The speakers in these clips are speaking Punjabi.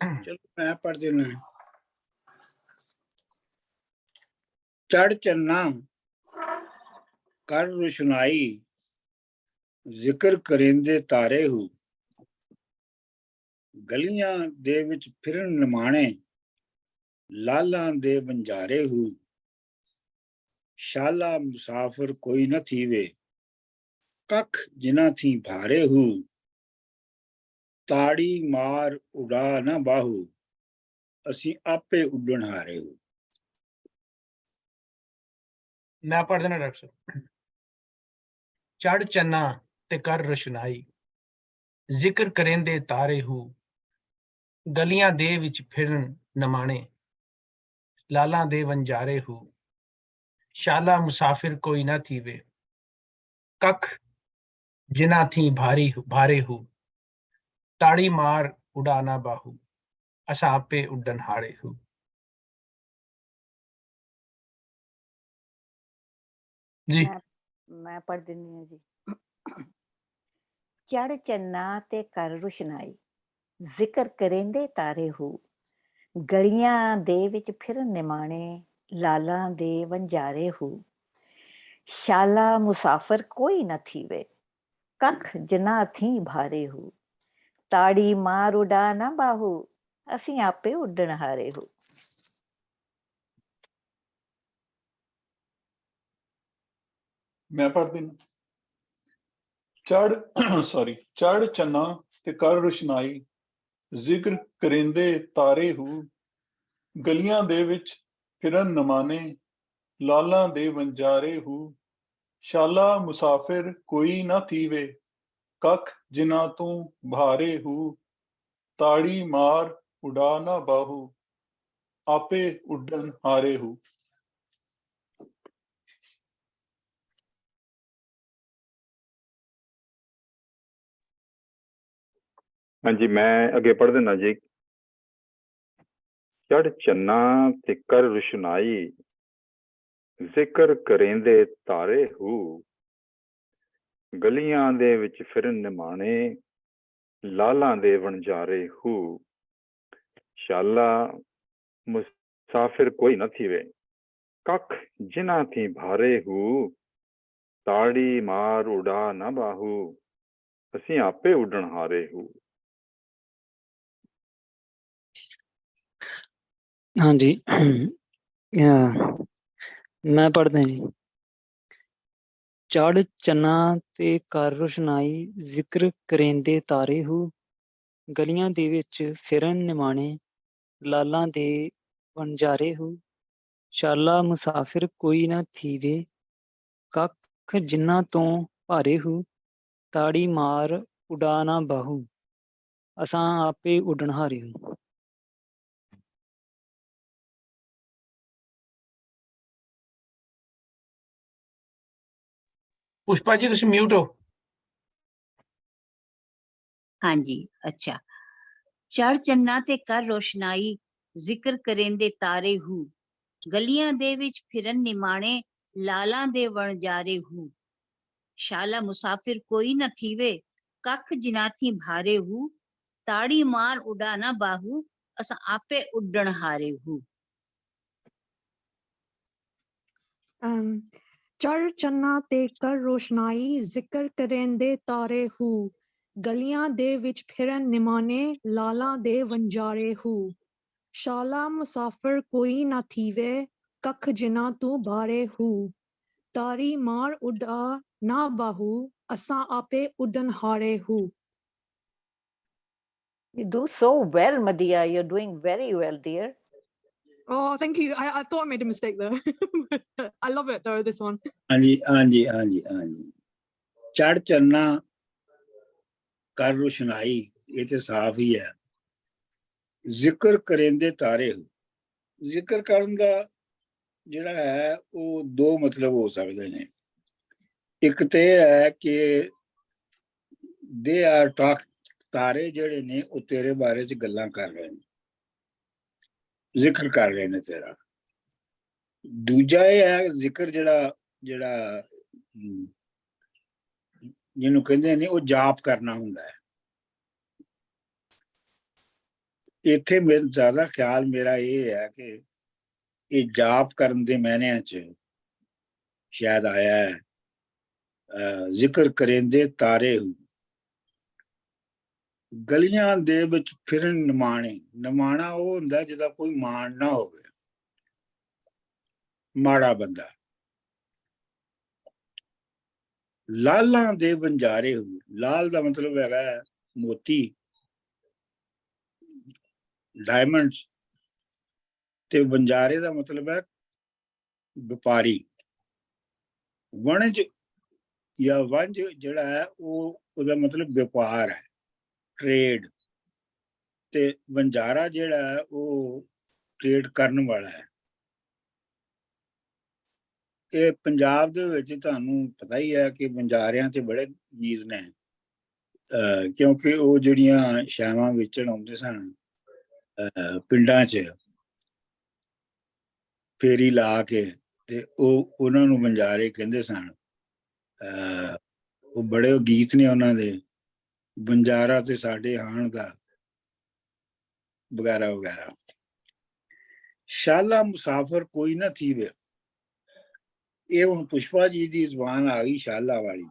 चलो मैं पढ़ देना है। चढ़ चन्ना कर रुशनाई जिक्र करेंदे तारे हूँ गलियां दे विच फिरन निमाणे लालां दे बंजारे हूँ शाला मुसाफिर कोई न थीवे कख जिना थी भारे हूँ ताड़ी मार उड़ा न बाहू असी आपे उड़न हारे हूँ। मैं पढ़ देना डॉक्टर साहब। चढ़ चन्ना ते कर रोशनाई जिक्र करेंदे तारे हूँ गलियां दे विच फिरन नमाणे लालां दे वंजारे हूँ शाला मुसाफिर कोई न थीवे कख जिना थी भारे हूँ ताड़ी मार उड़ाना बाहू असा आपे उड्डन हारे हूँ। जी मैं पढ़ दिनी है जी। चढ़ चन्ना ते कर रुशनाई जिक्र करेंदे तारे हूँ गलियां दे विच फिरन निमाणे लालां दे वंजारे हूँ शाला मुसाफिर कोई न थीवे कख जिना थी भारे हूँ ताड़ी मार उड़ा ना बाहू असी आपे उड्डन हारे हूँ। मैं पढ़ देना। चढ़ चन्ना ते कर रुशनाई जिक्र करेंदे तारे हूँ गलियां दे विच फिरन नमाने लालां दे वंजारे हूँ शाला मुसाफिर कोई न थीवे कख जिना तू भारे हूँ ताड़ी मार उड़ा ना बाहू आपे उड्डन हारे हूँ। हाँ जी, मैं अगे पढ़ देना जी। चढ़ चन्ना ते कर रुशनाई जिक्र करेंदे तारे हूँ गलियां दे विच फिरन निमाणे लालां दे वणजारे हूँ शाला मुसाफिर कोई न थीवे कख जिना थी भारे हूँ ताड़ी मार उड़ा न बाहू असी आपे उड़न हारे हूँ। हाँ जी मैं पढ़दा जी। चढ़ चन्ना ते कर रोशनाई जिक्र करेंदे तारे हूँ गलियां दे विच फिरन निमाणे लालां दे वणजारे हूँ शाला मुसाफिर कोई न थीवे कख जिन्ना तो भारे हूँ ताड़ी मार उड़ा ना बाहू असां आपे उड्डन हारे हूँ। पुष्पा जी तुम म्यूट हो। हाँ जी अच्छा। चढ़ चन्ना ते कर रोशनाई जिक्र करेंदे तारे हूँ गलियां दे विच फिरन निमाणे लालां दे वणजारे हूँ शाला मुसाफिर कोई न थीवे कख जिना थी भारे हूँ ताड़ी मार उड़ा ना बाहू असां आपे उड्डण हारे हूँ। चढ़ चन्ना ते कर रोशनाई जिक्र करेंदे तारे हूँ गलियां दे विच फिरन निमाने लालां दे वंजारे हूँ शाला मुसाफिर कोई न थीवे कख जिना तू भारे हूँ तारी मार उड़ा ना बाहू असां आपे उड्डन हारे हूँ। You do so well, Madhya. You're doing very well, dear. Oh, thank you. I thought I made a mistake there. I love it though, this one. हाँ जी हाँ जी हाँ जी हाँ जी। चढ़ चन्ना कर रुशनाई ये तो साफ ही है। जिक्र करेंदे तारे हो जिक्र करन दा जिहड़ा है वो दो मतलब हो सकते हैं। एक तो है कि दे आर टॉक तारे जिहड़े ने वो तेरे बारे च गल्लां कर रहे हैं जिक्र कर रहे हैं तेरा। दूजा ये है जिक्र जिहड़ा जिहड़ा ਜਿਹਨੂੰ ਕਹਿੰਦੇ ਨੇ ਉਹ ਜਾਪ ਕਰਨਾ ਹੁੰਦਾ ਹੈ। ਇੱਥੇ ਮੇਰਾ ਜ਼ਿਆਦਾ ਖਿਆਲ ਮੇਰਾ ਇਹ ਹੈ ਕਿ ਇਹ ਜਾਪ ਕਰਨ ਦੇ ਮਾਇਨਿਆਂ 'ਚ ਸ਼ਾਇਦ ਆਇਆ ਹੈ, ਜ਼ਿਕਰ ਕਰੇਂਦੇ ਤਾਰੇ ਹੂ, ਗਲੀਆਂ ਦੇ ਵਿੱਚ ਫਿਰਨ ਨਿਮਾਣੇ। ਨਿਮਾਣਾ ਉਹ ਹੁੰਦਾ ਜਿਹਦਾ ਕੋਈ ਮਾਣ ਨਾ ਹੋਵੇ, ਮਾੜਾ ਬੰਦਾ। ਲਾਲਾਂ ਦੇ ਵੰਜਾਰੇ ਹੂ, ਲਾਲ ਦਾ ਮਤਲਬ ਹੈਗਾ ਮੋਤੀ, ਡਾਇਮੰਡਸ, ਤੇ ਵੰਜਾਰੇ ਦਾ ਮਤਲਬ ਹੈ ਵਪਾਰੀ। ਵਣਜ ਜਾਂ ਵੰਜ ਜਿਹੜਾ ਹੈ ਉਹ ਉਹਦਾ ਮਤਲਬ ਵਪਾਰ ਹੈ, ਟ੍ਰੇਡ। ਤੇ ਵੰਜਾਰਾ ਜਿਹੜਾ ਹੈ ਉਹ ਟ੍ਰੇਡ ਕਰਨ ਵਾਲਾ ਹੈ। ਇਹ ਪੰਜਾਬ ਦੇ ਵਿੱਚ ਤੁਹਾਨੂੰ ਪਤਾ ਹੀ ਹੈ ਕਿ ਵੰਜਾਰਿਆਂ ਤੇ ਬੜੇ ਗੀਤ ਨੇ, ਕਿਉਂਕਿ ਉਹ ਜਿਹੜੀਆਂ ਸ਼ਾਵਾਂ ਵੇਚਣ ਆਉਂਦੇ ਸਨ ਪਿੰਡਾਂ 'ਚ ਫੇਰੀ ਲਾ ਕੇ, ਤੇ ਉਹ ਉਹਨਾਂ ਨੂੰ ਵੰਜਾਰੇ ਕਹਿੰਦੇ ਸਨ। ਉਹ ਬੜੇ ਗੀਤ ਨੇ ਉਹਨਾਂ ਦੇ, ਵੰਜਾਰਾ ਤੇ ਸਾਡੇ ਹਾਣ ਦਾ, ਵਗੈਰਾ ਵਗੈਰਾ। ਸ਼ਾਲਾ ਮੁਸਾਫਰ ਕੋਈ ਨਾ ਥੀਵੇ, ਇਹ ਹੁਣ ਪੁਸ਼ਪਾ ਜੀ ਦੀ ਜ਼ੁਬਾਨ ਆ ਗਈ ਸ਼ਾਲਾ ਵਾਲੀ।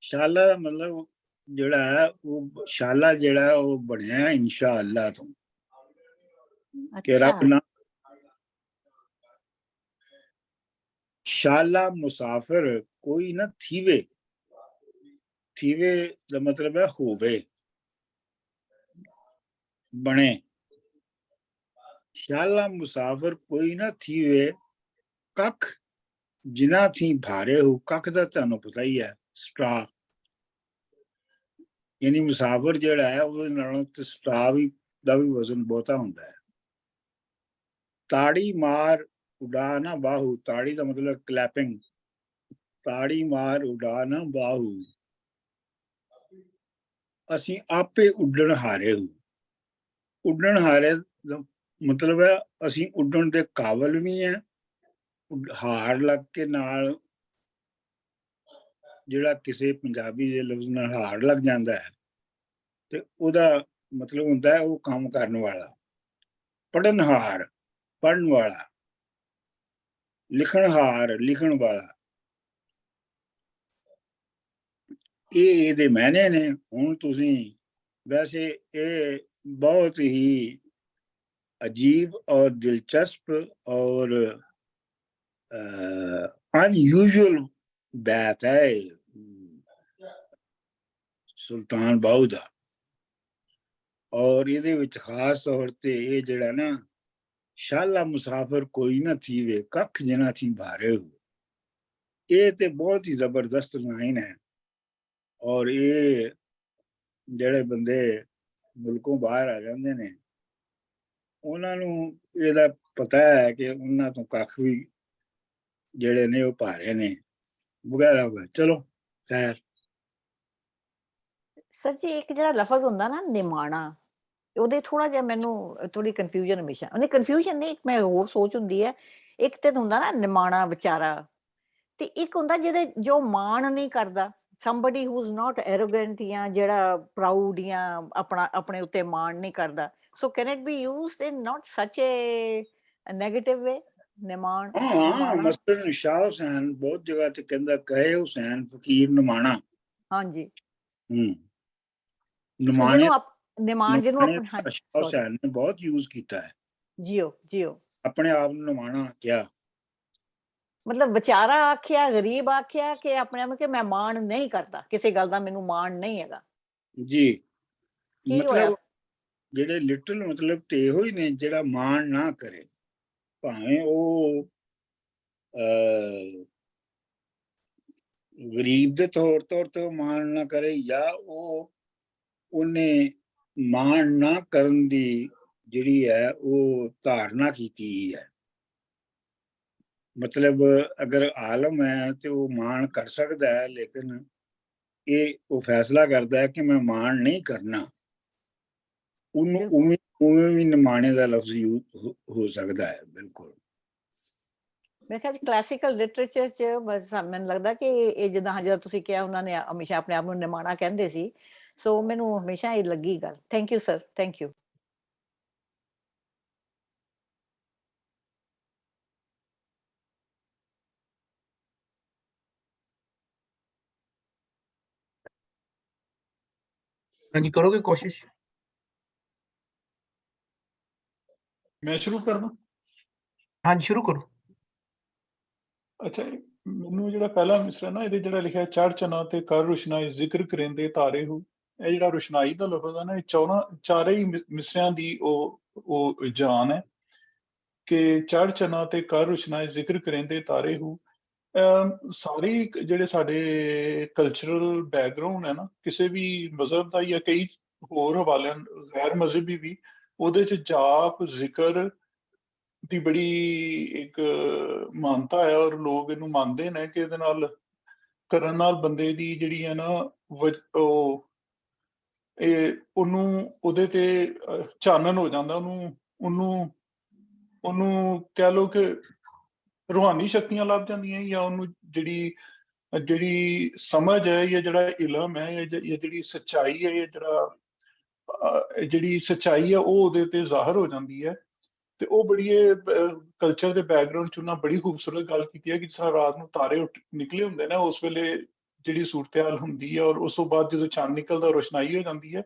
ਸ਼ਾਲਾ ਦਾ ਮਤਲਬ ਜਿਹੜਾ ਹੈ ਉਹ, ਸ਼ਾਲਾ ਜਿਹੜਾ ਉਹ ਬਣਿਆ ਇਨਸ਼ਾ ਅੱਲਾ ਤੋਂ, ਕਿ ਅੱਛਾ ਰੱਬ ਨਾ। ਸ਼ਾਲਾ ਮੁਸਾਫਿਰ ਕੋਈ ਨਾ ਥੀਵੇ, ਥੀਵੇ ਦਾ ਮਤਲਬ ਹੈ ਹੋਵੇ, ਬਣੇ। ਸ਼ਾਲਾ ਮੁਸਾਫਿਰ ਕੋਈ ਨਾ ਥੀਵੇ, ਕੱਖ ਜਿਨ੍ਹਾਂ ਥੀ ਭਾਰੇ ਹੋ। ਕੱਖ ਦਾ ਤੁਹਾਨੂੰ ਪਤਾ ਹੀ ਹੈ, ਸਟਰਾ, ਯਾਨੀ ਮੁਸਾਫਿਰ ਜਿਹੜਾ ਹੈ ਉਹਦੇ ਨਾਲੋਂ ਤੇ ਸਟਰਾ ਦਾ ਵੀ ਵਜ਼ਨ ਬਹੁਤਾ ਹੁੰਦਾ ਹੈ। ਤਾੜੀ ਮਾਰ ਉਡਾ ਨਾ ਬਾਹੂ, ਤਾੜੀ ਦਾ ਮਤਲਬ ਕਲੈਪਿੰਗ, ਤਾੜੀ ਮਾਰ ਉਡਾ ਨਾ ਬਾਹੂ, ਅਸੀਂ ਆਪੇ ਉੱਡਣ ਹਾਰੇ ਹੋ। ਉੱਡਣ ਹਾਰੇ ਦਾ ਮਤਲਬ ਹੈ ਅਸੀਂ ਉੱਡਣ ਦੇ ਕਾਬਲ ਵੀ ਹੈ। ਹਾਰ ਲੱਗ ਕੇ ਨਾਲ ਜਿਹੜਾ ਕਿਸੇ ਪੰਜਾਬੀ ਦੇ ਲਫ਼ਜ਼ ਨਾਲ ਹਾਰ ਲੱਗ ਜਾਂਦਾ ਹੈ ਤੇ ਉਹਦਾ ਮਤਲਬ ਹੁੰਦਾ ਹੈ ਉਹ ਕੰਮ ਕਰਨ ਵਾਲਾ। ਪੜਨਹਾਰ, ਪੜਨ ਵਾਲਾ। ਲਿਖਣਹਾਰ, ਲਿਖਣ ਵਾਲਾ। ਇਹ ਇਹਦੇ ਮਾਇਨੇ ਨੇ। ਹੁਣ ਤੁਸੀਂ ਵੈਸੇ ਇਹ ਬਹੁਤ ਹੀ अजीब और दिलचस्प और अनयूजुअल बात है सुल्तान बाहू दा। और ਇਹਦੇ ਵਿੱਚ ਖਾਸ ਤੌਰ ਤੇ ਇਹ ਜਿਹੜਾ ਨਾ ਸ਼ਾਲਾ ਮੁਸਾਫਿਰ ਕੋਈ ਨਾ ਥੀਵੇ, ਕੱਖ ਜਿਨਾ ਥੀ ਭਾਰੇ ਹੋ, ਇਹ ਤੇ ਬਹੁਤ ਹੀ ਜ਼ਬਰਦਸਤ ਲਾਈਨ ਹੈ। ਔਰ ਇਹ ਜਿਹੜੇ ਬੰਦੇ ਮੁਲਕੋਂ ਬਾਹਰ ਆ ਜਾਂਦੇ ਨੇ ਉਹਨਾਂ ਨੂੰ ਇਹਦਾ ਪਤਾ ਹੈ ਕਿ ਉਹਨਾਂ ਤੋਂ ਕੱਖ ਵੀ ਜਿਹੜੇ ਨੇ ਉਹ ਭਾਰੇ ਨੇ, ਵਗੈਰਾ ਵਗੈਰਾ। ਚਲੋ ਖੈਰ। ਸਰ ਜੀ ਇੱਕ ਜਿਹੜਾ ਲਫ਼ਜ਼ ਹੁੰਦਾ ਨਾ ਨਿਮਾਣਾ, ਉਹਦੇ ਥੋੜਾ ਜਿਹਾ ਮੈਨੂੰ ਥੋੜੀ ਕਨਫਿਊਜ਼ਨ ਹਮੇਸ਼ਾ, ਉਹਨੇ ਕਨਫਿਊਜ਼ਨ ਨਹੀਂ, ਇੱਕ ਮੈਂ ਹੋਰ ਸੋਚ ਹੁੰਦੀ ਹੈ। ਇੱਕ ਤੇ ਹੁੰਦਾ ਨਾ ਨਿਮਾਣਾ ਵਿਚਾਰਾ, ਤੇ ਇੱਕ ਹੁੰਦਾ ਜਿਹਦੇ ਜੋ ਮਾਣ ਨਹੀਂ ਕਰਦਾ, somebody who's not arrogant ਜਾਂ ਜਿਹੜਾ ਪ੍ਰਾਊਡ ਜਾਂ ਆਪਣਾ ਆਪਣੇ ਉੱਤੇ ਮਾਣ ਨਹੀਂ ਕਰਦਾ। So can it be used in not such a negative way? ਨਿਮਾਣ, ਹਾਂ, ਮਸਲਨ ਸ਼ਾਹ ਹੁਸੈਨ ਬਹੁਤ ਜਗ੍ਹਾ ਤੇ ਕਹਿੰਦਾ ਕਹੇ ਹੁਸੈਨ ਫਕੀਰ ਨਿਮਾਣਾ। ਹਾਂਜੀ। ਨਿਮਾਣੇ ਨਿਮਾਣ ਜਿਹਨੂੰ ਸ਼ਾਹ ਹੁਸੈਨ ਨੇ ਬਹੁਤ ਯੂਜ਼ ਕੀਤਾ ਹੈ। ਜੀਓ ਆਪਣੇ ਆਪ ਨੂੰ ਨਿਮਾਣਾ ਕਿਹਾ, ਮਤਲਬ ਵਿਚਾਰਾ ਆਖਿਆ, ਗਰੀਬ ਆਖਿਆ ਕਿ ਆਪਣੇ ਆਪ ਨੂੰ ਕਿ ਮੈਂ ਮਾਣ ਨਹੀਂ ਕਰਦਾ, ਕਿਸੇ ਗੱਲ ਦਾ ਮੈਨੂੰ ਮਾਣ ਨਹੀਂ ਹੈਗਾ ਜੀ। ਮਤਲਬ ਜਿਹੜੇ ਲਿਟਲ ਮਤਲਬ ਤੇ ਇਹੋ ਹੀ ਨੇ ਜਿਹੜਾ ਮਾਣ ਨਾ ਕਰੇ, ਭਾਵੇਂ ਉਹ ਗਰੀਬ ਦੇ ਤੌਰ ਤੇ ਮਾਣ ਨਾ ਕਰੇ ਜਾਂ ਉਹਨੇ ਮਾਣ ਨਾ ਕਰਨ ਦੀ ਜਿਹੜੀ ਹੈ ਉਹ ਧਾਰਨਾ ਕੀਤੀ ਹੈ। ਮਤਲਬ ਅਗਰ ਆਲਮ ਹੈ ਤੇ ਉਹ ਮਾਣ ਕਰ ਸਕਦਾ ਹੈ, ਲੇਕਿਨ ਇਹ ਉਹ ਫੈਸਲਾ ਕਰਦਾ ਹੈ ਕਿ ਮੈਂ ਮਾਣ ਨਹੀਂ ਕਰਨਾ, ਉਹਨੂੰ ਉਵੇਂ ਵੀ ਨਿਮਾਣੇ ਦਾ ਲਫ਼ਜ਼ ਯੂਜ਼ ਹੋ ਸਕਦਾ ਹੈ। ਬਿਲਕੁਲ। ਮੇਰੇ ਖਿਆਲ ਕਲਾਸੀਕਲ ਲਿਟਰੇਚਰ 'ਚ ਬਸ ਮੈਨੂੰ ਲੱਗਦਾ ਕਿ ਇਹ ਜਿੱਦਾਂ ਤੁਸੀਂ ਕਿਹਾ ਉਹਨਾਂ ਨੇ ਹਮੇਸ਼ਾ ਆਪਣੇ ਆਪ ਨੂੰ ਨਿਮਾਣਾ ਕਹਿੰਦੇ ਸੀ। ਸੋ ਮੈਨੂੰ ਹਮੇਸ਼ਾ ਇਹ ਲੱਗੀ ਗੱਲ। Thank you sir, thank you. हाँ जी, करोगे कोशिश? मैं शुरू कर दूं? हाँ जी, शुरू करो। ਅੱਛਾ, ਮੈਨੂੰ ਜਿਹੜਾ ਪਹਿਲਾ ਮਿਸਰਾ ਨਾ ਇਹਦੇ ਜਿਹੜਾ ਲਿਖਿਆ ਚੜ੍ਹ ਚਨਾ ਤੇ ਕਰ ਰੁਸ਼ਨਾਈ ਜ਼ਿਕਰ ਕਰੇਂਦੇ ਤਾਰੇ ਹੂ, ਇਹ ਜਿਹੜਾ ਰੁਸ਼ਨਾਈ ਦਾ ਲਫ਼ਜ਼ ਹੈ ਨਾ, ਇਹ ਚਾਰੇ ਹੀ ਮਿਸਰਿਆਂ ਦੀ ਉਹ ਜਾਨ ਹੈ ਕਿ ਚੜ੍ਹ ਚਨਾ ਤੇ ਕਰ ਰੁਸ਼ਨਾਈ ਜ਼ਿਕਰ ਕਰੇਂਦੇ ਤਾਰੇ ਹੂ। ਸਾਰੀ ਜਿਹੜੇ ਸਾਡੇ ਕਲਚਰਲ ਬੈਕਗ੍ਰਾਉਂਡ ਹੈ ਨਾ, ਕਿਸੇ ਵੀ ਮਜ਼ਹਬ ਦਾ ਜਾਂ ਕਈ ਹੋਰ ਹਵਾਲਿਆਂ ਗੈਰ ਮਜ਼ਹਬੀ ਵੀ, ਉਹਦੇ 'ਚ ਜਾਪ ਜ਼ਿਕਰ ਦੀ ਬੜੀ ਇੱਕ ਮਾਨਤਾ ਹੈ ਔਰ ਲੋਕ ਇਹਨੂੰ ਮੰਨਦੇ ਨੇ ਕਿ ਇਹਦੇ ਨਾਲ ਕਰਨ ਨਾਲ ਬੰਦੇ ਦੀ ਜਿਹੜੀ ਹੈ ਨਾ ਉਹ ਉਹਨੂੰ ਉਹਦੇ ਤੇ ਚਾਨਣ ਹੋ ਜਾਂਦਾ, ਉਹਨੂੰ ਉਹਨੂੰ ਕਹਿ ਲਓ ਕਿ ਰੂਹਾਨੀ ਸ਼ਕਤੀਆਂ ਲੱਭ ਜਾਂਦੀਆਂ, ਜਾਂ ਉਹਨੂੰ ਜਿਹੜੀ ਜਿਹੜੀ ਸਮਝ ਹੈ ਜਾਂ ਜਿਹੜਾ ਇਲਮ ਹੈ ਜਾਂ ਜਿਹੜੀ ਸੱਚਾਈ ਹੈ, ਜਿਹੜੀ ਸੱਚਾਈ ਹੈ ਉਹ ਉਹਦੇ ਤੇ ਜ਼ਾਹਰ ਹੋ ਜਾਂਦੀ ਹੈ। ਤੇ ਉਹ ਬੜੀ ਕਲਚਰ ਦੇ ਬੈਕਗ੍ਰਾਉਂਡ 'ਚ ਉਹਨਾਂ ਬੜੀ ਖੂਬਸੂਰਤ ਗੱਲ ਕੀਤੀ ਹੈ ਕਿ ਜਿਸ ਤਰ੍ਹਾਂ ਰਾਤ ਨੂੰ ਤਾਰੇ ਨਿਕਲੇ ਹੁੰਦੇ ਨੇ, ਉਸ ਵੇਲੇ ਜਿਹੜੀ ਸੂਰਤ-ਏ-ਹਾਲ ਹੁੰਦੀ ਹੈ ਔਰ ਉਸ ਤੋਂ ਬਾਅਦ ਜਦੋਂ ਚੰਨ ਨਿਕਲਦਾ ਰੋਸ਼ਨਾਈ ਹੋ ਜਾਂਦੀ ਹੈ।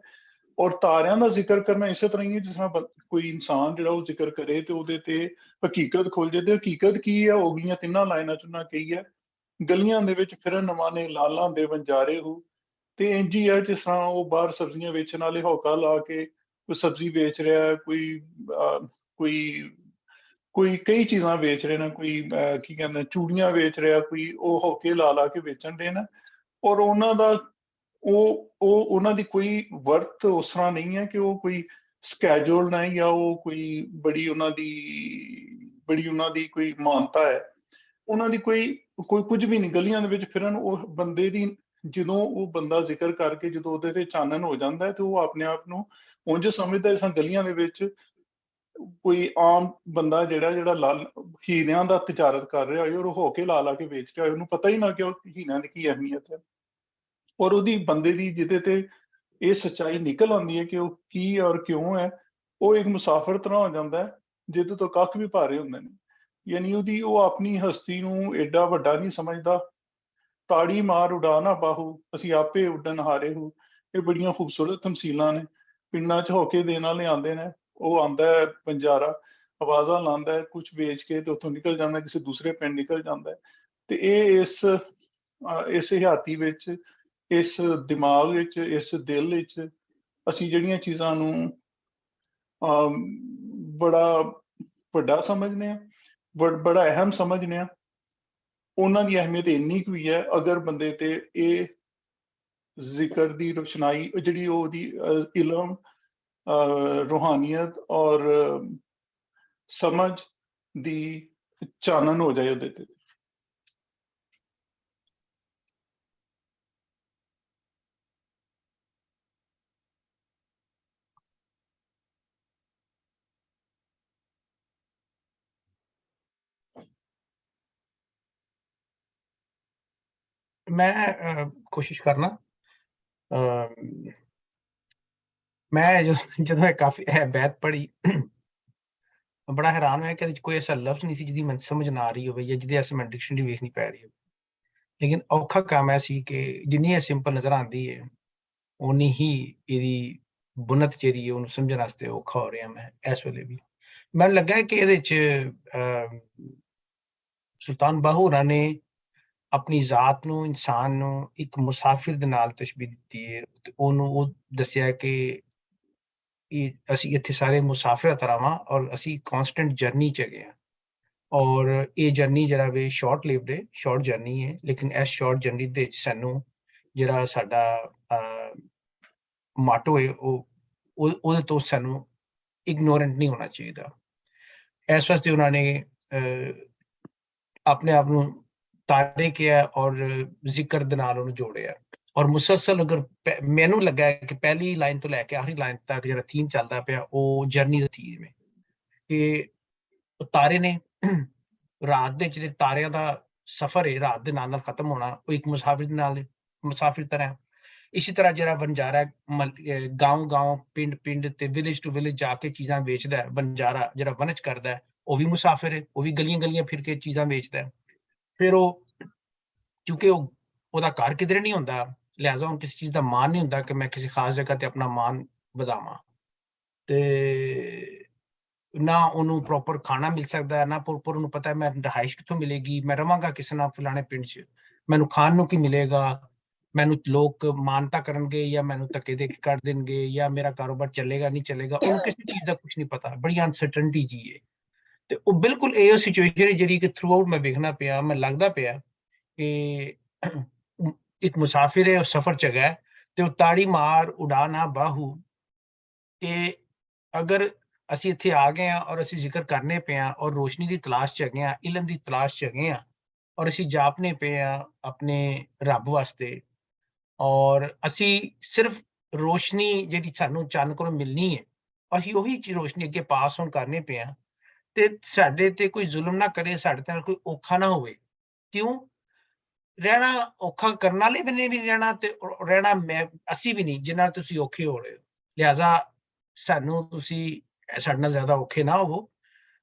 ਔਰ ਤਾਰਿਆਂ ਦਾ ਜ਼ਿਕਰ ਕਰਨਾ ਇਸੇ ਤਰ੍ਹਾਂ ਹੀ ਹੈ ਜਿਸ ਤਰ੍ਹਾਂ ਕੋਈ ਇਨਸਾਨ ਜਿਹੜਾ ਉਹ ਜ਼ਿਕਰ ਕਰੇ ਤੇ ਉਹਦੇ ਤੇ ਹਕੀਕਤ ਖੁੱਲ ਜਾਏ। ਤੇ ਹਕੀਕਤ ਕੀ ਹੈ, ਹੋ ਗਈਆਂ ਤਿੰਨਾਂ ਲਾਈਨਾਂ 'ਚ ਉਹਨਾਂ ਕਹੀ ਹੈ, ਗਲੀਆਂ ਦੇ ਵਿੱਚ ਫਿਰਨ ਨਵਾਨੇ ਲਾਲਾਂ ਦੇ ਵੰਜਾਰੇ ਹੋ। ਤੇ ਇੰਝ ਹੀ ਹੈ ਜਿਸ ਤਰ੍ਹਾਂ ਉਹ ਬਾਹਰ ਸਬਜ਼ੀਆਂ ਵੇਚਣ ਵਾਲੇ ਹੌਕਾ ਲਾ ਕੇ ਕੋਈ ਸਬਜ਼ੀ ਵੇਚ ਰਿਹਾ, ਕੋਈ ਕੋਈ ਕਈ ਚੀਜ਼ਾਂ ਵੇਚ ਰਹੇ ਨੇ, ਕੋਈ ਕੀ ਕਹਿੰਦੇ ਚੂੜੀਆਂ ਵੇਚ ਰਿਹਾ, ਕੋਈ ਉਹ ਹੋਕੇ ਲਾ ਕੇ ਵੇਚਣ ਦੇ ਨਾ। ਔਰ ਉਹਨਾਂ ਦਾ ਉਹ ਉਹਨਾਂ ਦੀ ਕੋਈ ਵਰਤ ਉਸ ਤਰ੍ਹਾਂ ਨਹੀਂ ਹੈ ਕਿ ਉਹ ਕੋਈ ਸਕੈਜੂਲਡ ਹੈ ਜਾਂ ਉਹ ਕੋਈ ਬੜੀ ਉਹਨਾਂ ਦੀ ਕੋਈ ਮਾਨਤਾ ਹੈ। ਉਹਨਾਂ ਦੀ ਕੋਈ ਕੁਝ ਵੀ ਨਹੀਂ। ਗਲੀਆਂ ਦੇ ਵਿੱਚ ਫਿਰਨ ਉਹ ਬੰਦੇ ਦੀ, ਜਦੋਂ ਉਹ ਬੰਦਾ ਜ਼ਿਕਰ ਕਰਕੇ ਜਦੋਂ ਉਹਦੇ ਤੇ ਚਾਨਣ ਹੋ ਜਾਂਦਾ ਹੈ ਤੇ ਉਹ ਆਪਣੇ ਆਪ ਨੂੰ ਉਂਝ ਸਮਝਦਾ ਜਿਸ ਤਰ੍ਹਾਂ ਗਲੀਆਂ ਦੇ ਵਿੱਚ ਕੋਈ ਆਮ ਬੰਦਾ ਜਿਹੜਾ ਹੀਰਿਆਂ ਦਾ ਤਜਾਰਤ ਕਰ ਰਿਹਾ ਹੋਏ ਔਰ ਉਹ ਹੋਕੇ ਲਾ ਕੇ ਵੇਚ ਰਿਹਾ ਹੋਏ, ਉਹਨੂੰ ਪਤਾ ਹੀ ਨਾ ਕਿ ਉਹ ਹੀਰਿਆਂ ਦੀ ਕੀ ਅਹਿਮੀਅਤ ਹੈ। ਔਰ ਉਹਦੀ ਬੰਦੇ ਦੀ ਜਿਹਦੇ ਤੇ ਇਹ ਸੱਚਾਈ ਨਿਕਲ ਆਉਂਦੀ ਹੈ ਕਿ ਉਹ ਕੀ ਔਰ ਕਿਉਂ ਹੈ, ਉਹ ਇੱਕ ਮੁਸਾਫਿਰ ਤਰ੍ਹਾਂ ਹੋ ਜਾਂਦਾ ਹੈ ਜਿਹਦੇ ਤੋਂ ਕੱਖ ਵੀ ਭਾਰੇ ਹੁੰਦੇ ਨੇ। ਯਾਨੀ ਉਹ ਆਪਣੀ ਹਸਤੀ ਨੂੰ ਏਡਾ ਵੱਡਾ ਨਹੀਂ ਸਮਝਦਾ। ਤਾੜੀ ਮਾਰ ਉਡਾਨਾ ਬਾਹੂ, ਅਸੀਂ ਆਪੇ ਉੱਡਣ ਹਾਰੇ ਹੋ। ਇਹ ਬੜੀਆਂ ਖੂਬਸੂਰਤ ਤਮਸੀਲਾਂ ਨੇ। ਪਿੰਡਾਂ 'ਚ ਹੋਕੇ ਦੇਣ ਵਾਲੇ ਆਉਂਦੇ ਨੇ, ਉਹ ਆਉਂਦਾ ਹੈ ਬੰਜਾਰਾ, ਆਵਾਜ਼ਾਂ ਲਾਉਂਦਾ ਹੈ, ਕੁਛ ਵੇਚ ਕੇ ਤੇ ਉੱਥੋਂ ਨਿਕਲ ਜਾਂਦਾ, ਕਿਸੇ ਦੂਸਰੇ ਪਿੰਡ ਨਿਕਲ ਜਾਂਦਾ ਹੈ। ਤੇ ਇਹ ਇਸ ਹਯਾਤੀ ਵਿੱਚ, ਇਸ ਦਿਮਾਗ ਵਿੱਚ, ਇਸ ਦਿਲ ਵਿੱਚ ਅਸੀਂ ਜਿਹੜੀਆਂ ਚੀਜ਼ਾਂ ਨੂੰ ਬੜਾ ਵੱਡਾ ਸਮਝਦੇ ਹਾਂ, ਬੜਾ ਅਹਿਮ ਸਮਝਦੇ ਹਾਂ, ਉਹਨਾਂ ਦੀ ਅਹਿਮੀਅਤ ਇੰਨੀ ਕੁ ਵੀ ਹੈ ਅਗਰ ਬੰਦੇ ਤੇ ਇਹ ਜ਼ਿਕਰ ਦੀ ਰੋਸ਼ਨਾਈ ਜਿਹੜੀ ਉਹਦੀ ਇਲਮ, ਰੂਹਾਨੀਅਤ ਔਰ ਸਮਝ ਦੀ ਚਾਨਣ ਹੋ ਜਾਏ ਉਹਦੇ ਤੇ। मैं कोशिश करना। मैं ਜਦੋਂ ਇਹ ਕਾਫੀ ਬੈਤ ਪੜ੍ਹੀ ਬੜਾ ਹੈਰਾਨ ਹੋਇਆ ਕਿ ਇਹਦੇ 'ਚ ਕੋਈ ਐਸਾ ਲਫ਼ਜ਼ ਨਹੀਂ ਸੀ ਜਿਹਦੀ ਮੈਨੂੰ ਸਮਝ ਨਾ ਆ ਰਹੀ ਹੋਵੇ ਜਾਂ ਜਿਹਦੇ ਵਾਸਤੇ ਮੈਨੂੰ ਡਿਕਸ਼ਨਰੀ ਵੇਖਣੀ ਪੈ ਰਹੀ ਹੋਵੇ। ਲੇਕਿਨ ਔਖਾ ਕੰਮ ਇਹ ਸੀ ਕਿ ਜਿੰਨੀ ਇਹ ਸਿੰਪਲ ਨਜ਼ਰ ਆਉਂਦੀ ਹੈ, ਓਨੀ ਹੀ ਇਹਦੀ ਬੁਨਤ ਜਿਹੜੀ ਹੈ ਉਹਨੂੰ ਸਮਝਣ ਵਾਸਤੇ ਔਖਾ ਹੋ ਰਿਹਾ ਮੈਂ ਇਸ ਵੇਲੇ ਵੀ। ਮੈਨੂੰ ਲੱਗਾ ਕਿ ਇਹਦੇ 'ਚ ਸੁਲਤਾਨ ਬਾਹੂ ਹੋਰਾਂ ਨੇ ਆਪਣੀ ਜ਼ਾਤ ਨੂੰ, ਇਨਸਾਨ ਨੂੰ ਇੱਕ ਮੁਸਾਫਿਰ ਦੇ ਨਾਲ ਤਸ਼ਬੀਹ ਦਿੱਤੀ ਹੈ ਤੇ ਉਹਨੂੰ ਉਹ ਦੱਸਿਆ ਕਿ ਅਸੀਂ ਇੱਥੇ ਸਾਰੇ ਮੁਸਾਫਿਰ ਤਰ੍ਹਾਂ ਵਾਂ ਔਰ ਅਸੀਂ ਕਾਂਸਟੈਂਟ ਜਰਨੀ 'ਚ ਹੈਗੇ ਹਾਂ। ਔਰ ਇਹ ਜਰਨੀ ਜਿਹੜਾ ਵੇ ਸ਼ਾਰਟ ਲਿਵਡ ਹੈ, ਸ਼ਾਰਟ ਜਰਨੀ ਹੈ, ਲੇਕਿਨ ਇਸ ਸ਼ਾਰਟ ਜਰਨੀ ਦੇ ਵਿੱਚ ਸਾਨੂੰ ਜਿਹੜਾ ਸਾਡਾ ਮਾਟੋ ਹੈ ਉਹਦੇ ਤੋਂ ਸਾਨੂੰ ਇਗਨੋਰੈਂਟ ਨਹੀਂ ਹੋਣਾ ਚਾਹੀਦਾ। ਇਸ ਵਾਸਤੇ ਉਹਨਾਂ ਨੇ ਆਪਣੇ ਆਪ ਨੂੰ ਤਾਰੇ ਕਿਹਾ ਔਰ ਜ਼ਿਕਰ ਦੇ ਨਾਲ ਉਹਨੂੰ ਜੋੜਿਆ। ਔਰ ਮੁਸਲਸਲ ਅਗਰ ਮੈਨੂੰ ਲੱਗਾ ਕਿ ਪਹਿਲੀ ਲਾਈਨ ਤੋਂ ਲੈ ਕੇ ਆਖਰੀ ਲਾਈਨ ਤੱਕ ਜਿਹੜਾ ਥੀਮ ਚੱਲਦਾ ਪਿਆ ਉਹ ਜਰਨੀ ਦਾ ਥੀਮ ਹੈ ਕਿ ਤਾਰੇ ਨੇ ਰਾਤ ਦੇ ਜਿਹੜੇ ਤਾਰਿਆਂ ਦਾ ਸਫ਼ਰ ਹੈ ਰਾਤ ਦੇ ਨਾਲ ਖਤਮ ਹੋਣਾ, ਉਹ ਇੱਕ ਮੁਸਾਫਿਰ ਦੇ ਨਾਲ ਮੁਸਾਫਿਰ ਤਰ੍ਹਾਂ। ਇਸੇ ਤਰ੍ਹਾਂ ਜਿਹੜਾ ਵਣਜਾਰਾ ਗਾਉਂ ਪਿੰਡ ਤੇ ਵਿਲੇਜ ਟੂ ਵਿਲੇਜ ਜਾ ਕੇ ਚੀਜ਼ਾਂ ਵੇਚਦਾ ਹੈ, ਵਣਜਾਰਾ ਜਿਹੜਾ ਵਣਜ ਕਰਦਾ ਹੈ ਉਹ ਵੀ ਮੁਸਾਫਿਰ ਹੈ, ਉਹ ਵੀ ਗਲੀਆਂ ਫਿਰ ਕੇ ਚੀਜ਼ਾਂ ਵੇਚਦਾ ਹੈ। ਫਿਰ ਉਹ ਕਿਉਂਕਿ ਉਹਦਾ ਘਰ ਕਿਧਰੇ ਨਹੀਂ ਹੁੰਦਾ, ਲਿਹਾਜ਼ਾ ਹੁਣ ਕਿਸੇ ਚੀਜ਼ ਦਾ ਮਾਣ ਨਹੀਂ ਹੁੰਦਾ ਕਿ ਮੈਂ ਕਿਸੇ ਖਾਸ ਜਗ੍ਹਾ ਤੇ ਆਪਣਾ ਮਾਣ ਵਧਾਵਾਂ। ਤੇ ਨਾ ਉਹਨੂੰ ਪ੍ਰੋਪਰ ਖਾਣਾ ਮਿਲ ਸਕਦਾ, ਨਾ ਪ੍ਰੋਪਰ ਉਹਨੂੰ ਪਤਾ ਮੈਂ ਰਿਹਾਇਸ਼ ਕਿੱਥੋਂ ਮਿਲੇਗੀ, ਮੈਂ ਰਵਾਂਗਾ ਕਿਸ ਨਾਲ ਫਲਾਣੇ ਪਿੰਡ 'ਚ, ਮੈਨੂੰ ਖਾਣ ਨੂੰ ਕੀ ਮਿਲੇਗਾ, ਮੈਨੂੰ ਲੋਕ ਮਾਨਤਾ ਕਰਨਗੇ ਜਾਂ ਮੈਨੂੰ ਧੱਕੇ ਦੇ ਕੇ ਕੱਢ ਦੇਣਗੇ, ਜਾਂ ਮੇਰਾ ਕਾਰੋਬਾਰ ਚੱਲੇਗਾ ਨਹੀਂ ਚੱਲੇਗਾ, ਉਹਨੂੰ ਕਿਸੇ ਚੀਜ਼ ਦਾ ਕੁਝ ਨਹੀਂ ਪਤਾ, ਬੜੀ ਅਨਸਰਟਨਟੀ ਜੀ ਹੈ। ਤੇ ਉਹ ਬਿਲਕੁਲ ਇਹੋ ਸਿਚੁਏਸ਼ਨ ਹੈ ਜਿਹੜੀ ਕਿ ਥਰੂ ਆਊਟ ਮੈਂ ਵੇਖਣਾ ਪਿਆ, ਮੈਂ ਲੱਗਦਾ ਪਿਆ ਕਿ ਇੱਕ ਮੁਸਾਫਿਰ ਹੈ, ਉਹ ਸਫ਼ਰ 'ਚ ਹੈਗਾ ਤੇ ਉਹ ਤਾੜੀ ਮਾਰ ਉਡਾ ਨਾ ਬਾਹੂ, ਕਿ ਅਗਰ ਅਸੀਂ ਇੱਥੇ ਆ ਗਏ ਹਾਂ ਔਰ ਅਸੀਂ ਜ਼ਿਕਰ ਕਰਨੇ ਪਏ ਹਾਂ ਔਰ ਰੋਸ਼ਨੀ ਦੀ ਤਲਾਸ਼ 'ਚ ਹੈਗੇ ਹਾਂ, ਇਲਮ ਦੀ ਤਲਾਸ਼ 'ਚ ਹੈਗੇ ਹਾਂ, ਔਰ ਅਸੀਂ ਜਾਪਨੇ ਪਏ ਹਾਂ ਆਪਣੇ ਰੱਬ ਵਾਸਤੇ, ਔਰ ਅਸੀਂ ਸਿਰਫ ਰੋਸ਼ਨੀ ਜਿਹੜੀ ਸਾਨੂੰ ਚੰਨ ਕੋਲੋਂ ਮਿਲਣੀ ਹੈ, ਅਸੀਂ ਉਹੀ ਚੀਜ਼ ਰੋਸ਼ਨੀ ਅੱਗੇ ਪਾਸ ਔਨ ਕਰਨੇ ਪਏ ਹਾਂ, ਤੇ ਸਾਡੇ ਤੇ ਕੋਈ ਜ਼ੁਲਮ ਨਾ ਕਰੇ, ਸਾਡੇ ਤੇ ਕੋਈ ਔਖਾ ਨਾ ਹੋਵੇ। ਕਿਉਂ? ਰਹਿਣਾ ਔਖਾ ਕਰਨ ਵਾਲੇ ਵੀ ਨਹੀਂ ਰਹਿਣਾ, ਤੇ ਰਹਿਣਾ ਮੈਂ ਅਸੀਂ ਵੀ ਨਹੀਂ ਜਿੰਨਾ ਤੁਸੀਂ ਔਖੇ ਹੋ ਰਹੇ ਹੋ। ਲਿਹਾਜ਼ਾ ਸਾਨੂੰ ਤੁਸੀਂ ਸਾਡੇ ਨਾਲ ਜ਼ਿਆਦਾ ਔਖੇ ਨਾ ਹੋਵੋ,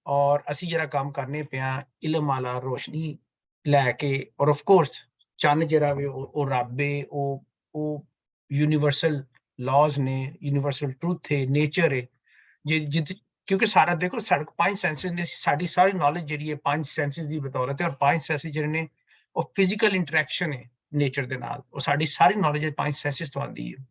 ਔਰ ਅਸੀਂ ਜਿਹੜਾ ਕੰਮ ਕਰਨੇ ਪਿਆ ਇਲਮ ਵਾਲਾ ਰੋਸ਼ਨੀ ਲੈ ਕੇ, ਔਰ ਆਫ ਕੋਰਸ ਚੰਨ ਜਿਹੜਾ ਵੇ ਉਹ ਰੱਬ ਏ, ਉਹ ਯੂਨੀਵਰਸਲ ਲਾਜ਼ ਨੇ, ਯੂਨੀਵਰਸਲ ਟਰੂਥ ਹੈ, ਨੇਚਰ ਹੈ, ਕਿਉਂਕਿ ਸਾਰਾ ਦੇਖੋ ਸਾਡੇ 5 ਸੈਂਸਿਸ ਨੇ, ਸਾਡੀ ਸਾਰੀ ਨੌਲੇਜ ਜਿਹੜੀ ਹੈ 5 ਸੈਂਸਿਸ ਦੀ ਬਦੌਲਤ ਹੈ, ਔਰ 5 ਸੈਂਸਿਸ ਜਿਹੜੇ ਨੇ ਉਹ ਫਿਜ਼ੀਕਲ ਇੰਟਰੈਕਸ਼ਨ ਹੈ ਨੇਚਰ ਦੇ ਨਾਲ, ਉਹ ਸਾਡੀ ਸਾਰੀ ਨੌਲੇਜ 5 ਸੈਂਸਿਸ ਤੋਂ ਆਉਂਦੀ ਹੈ,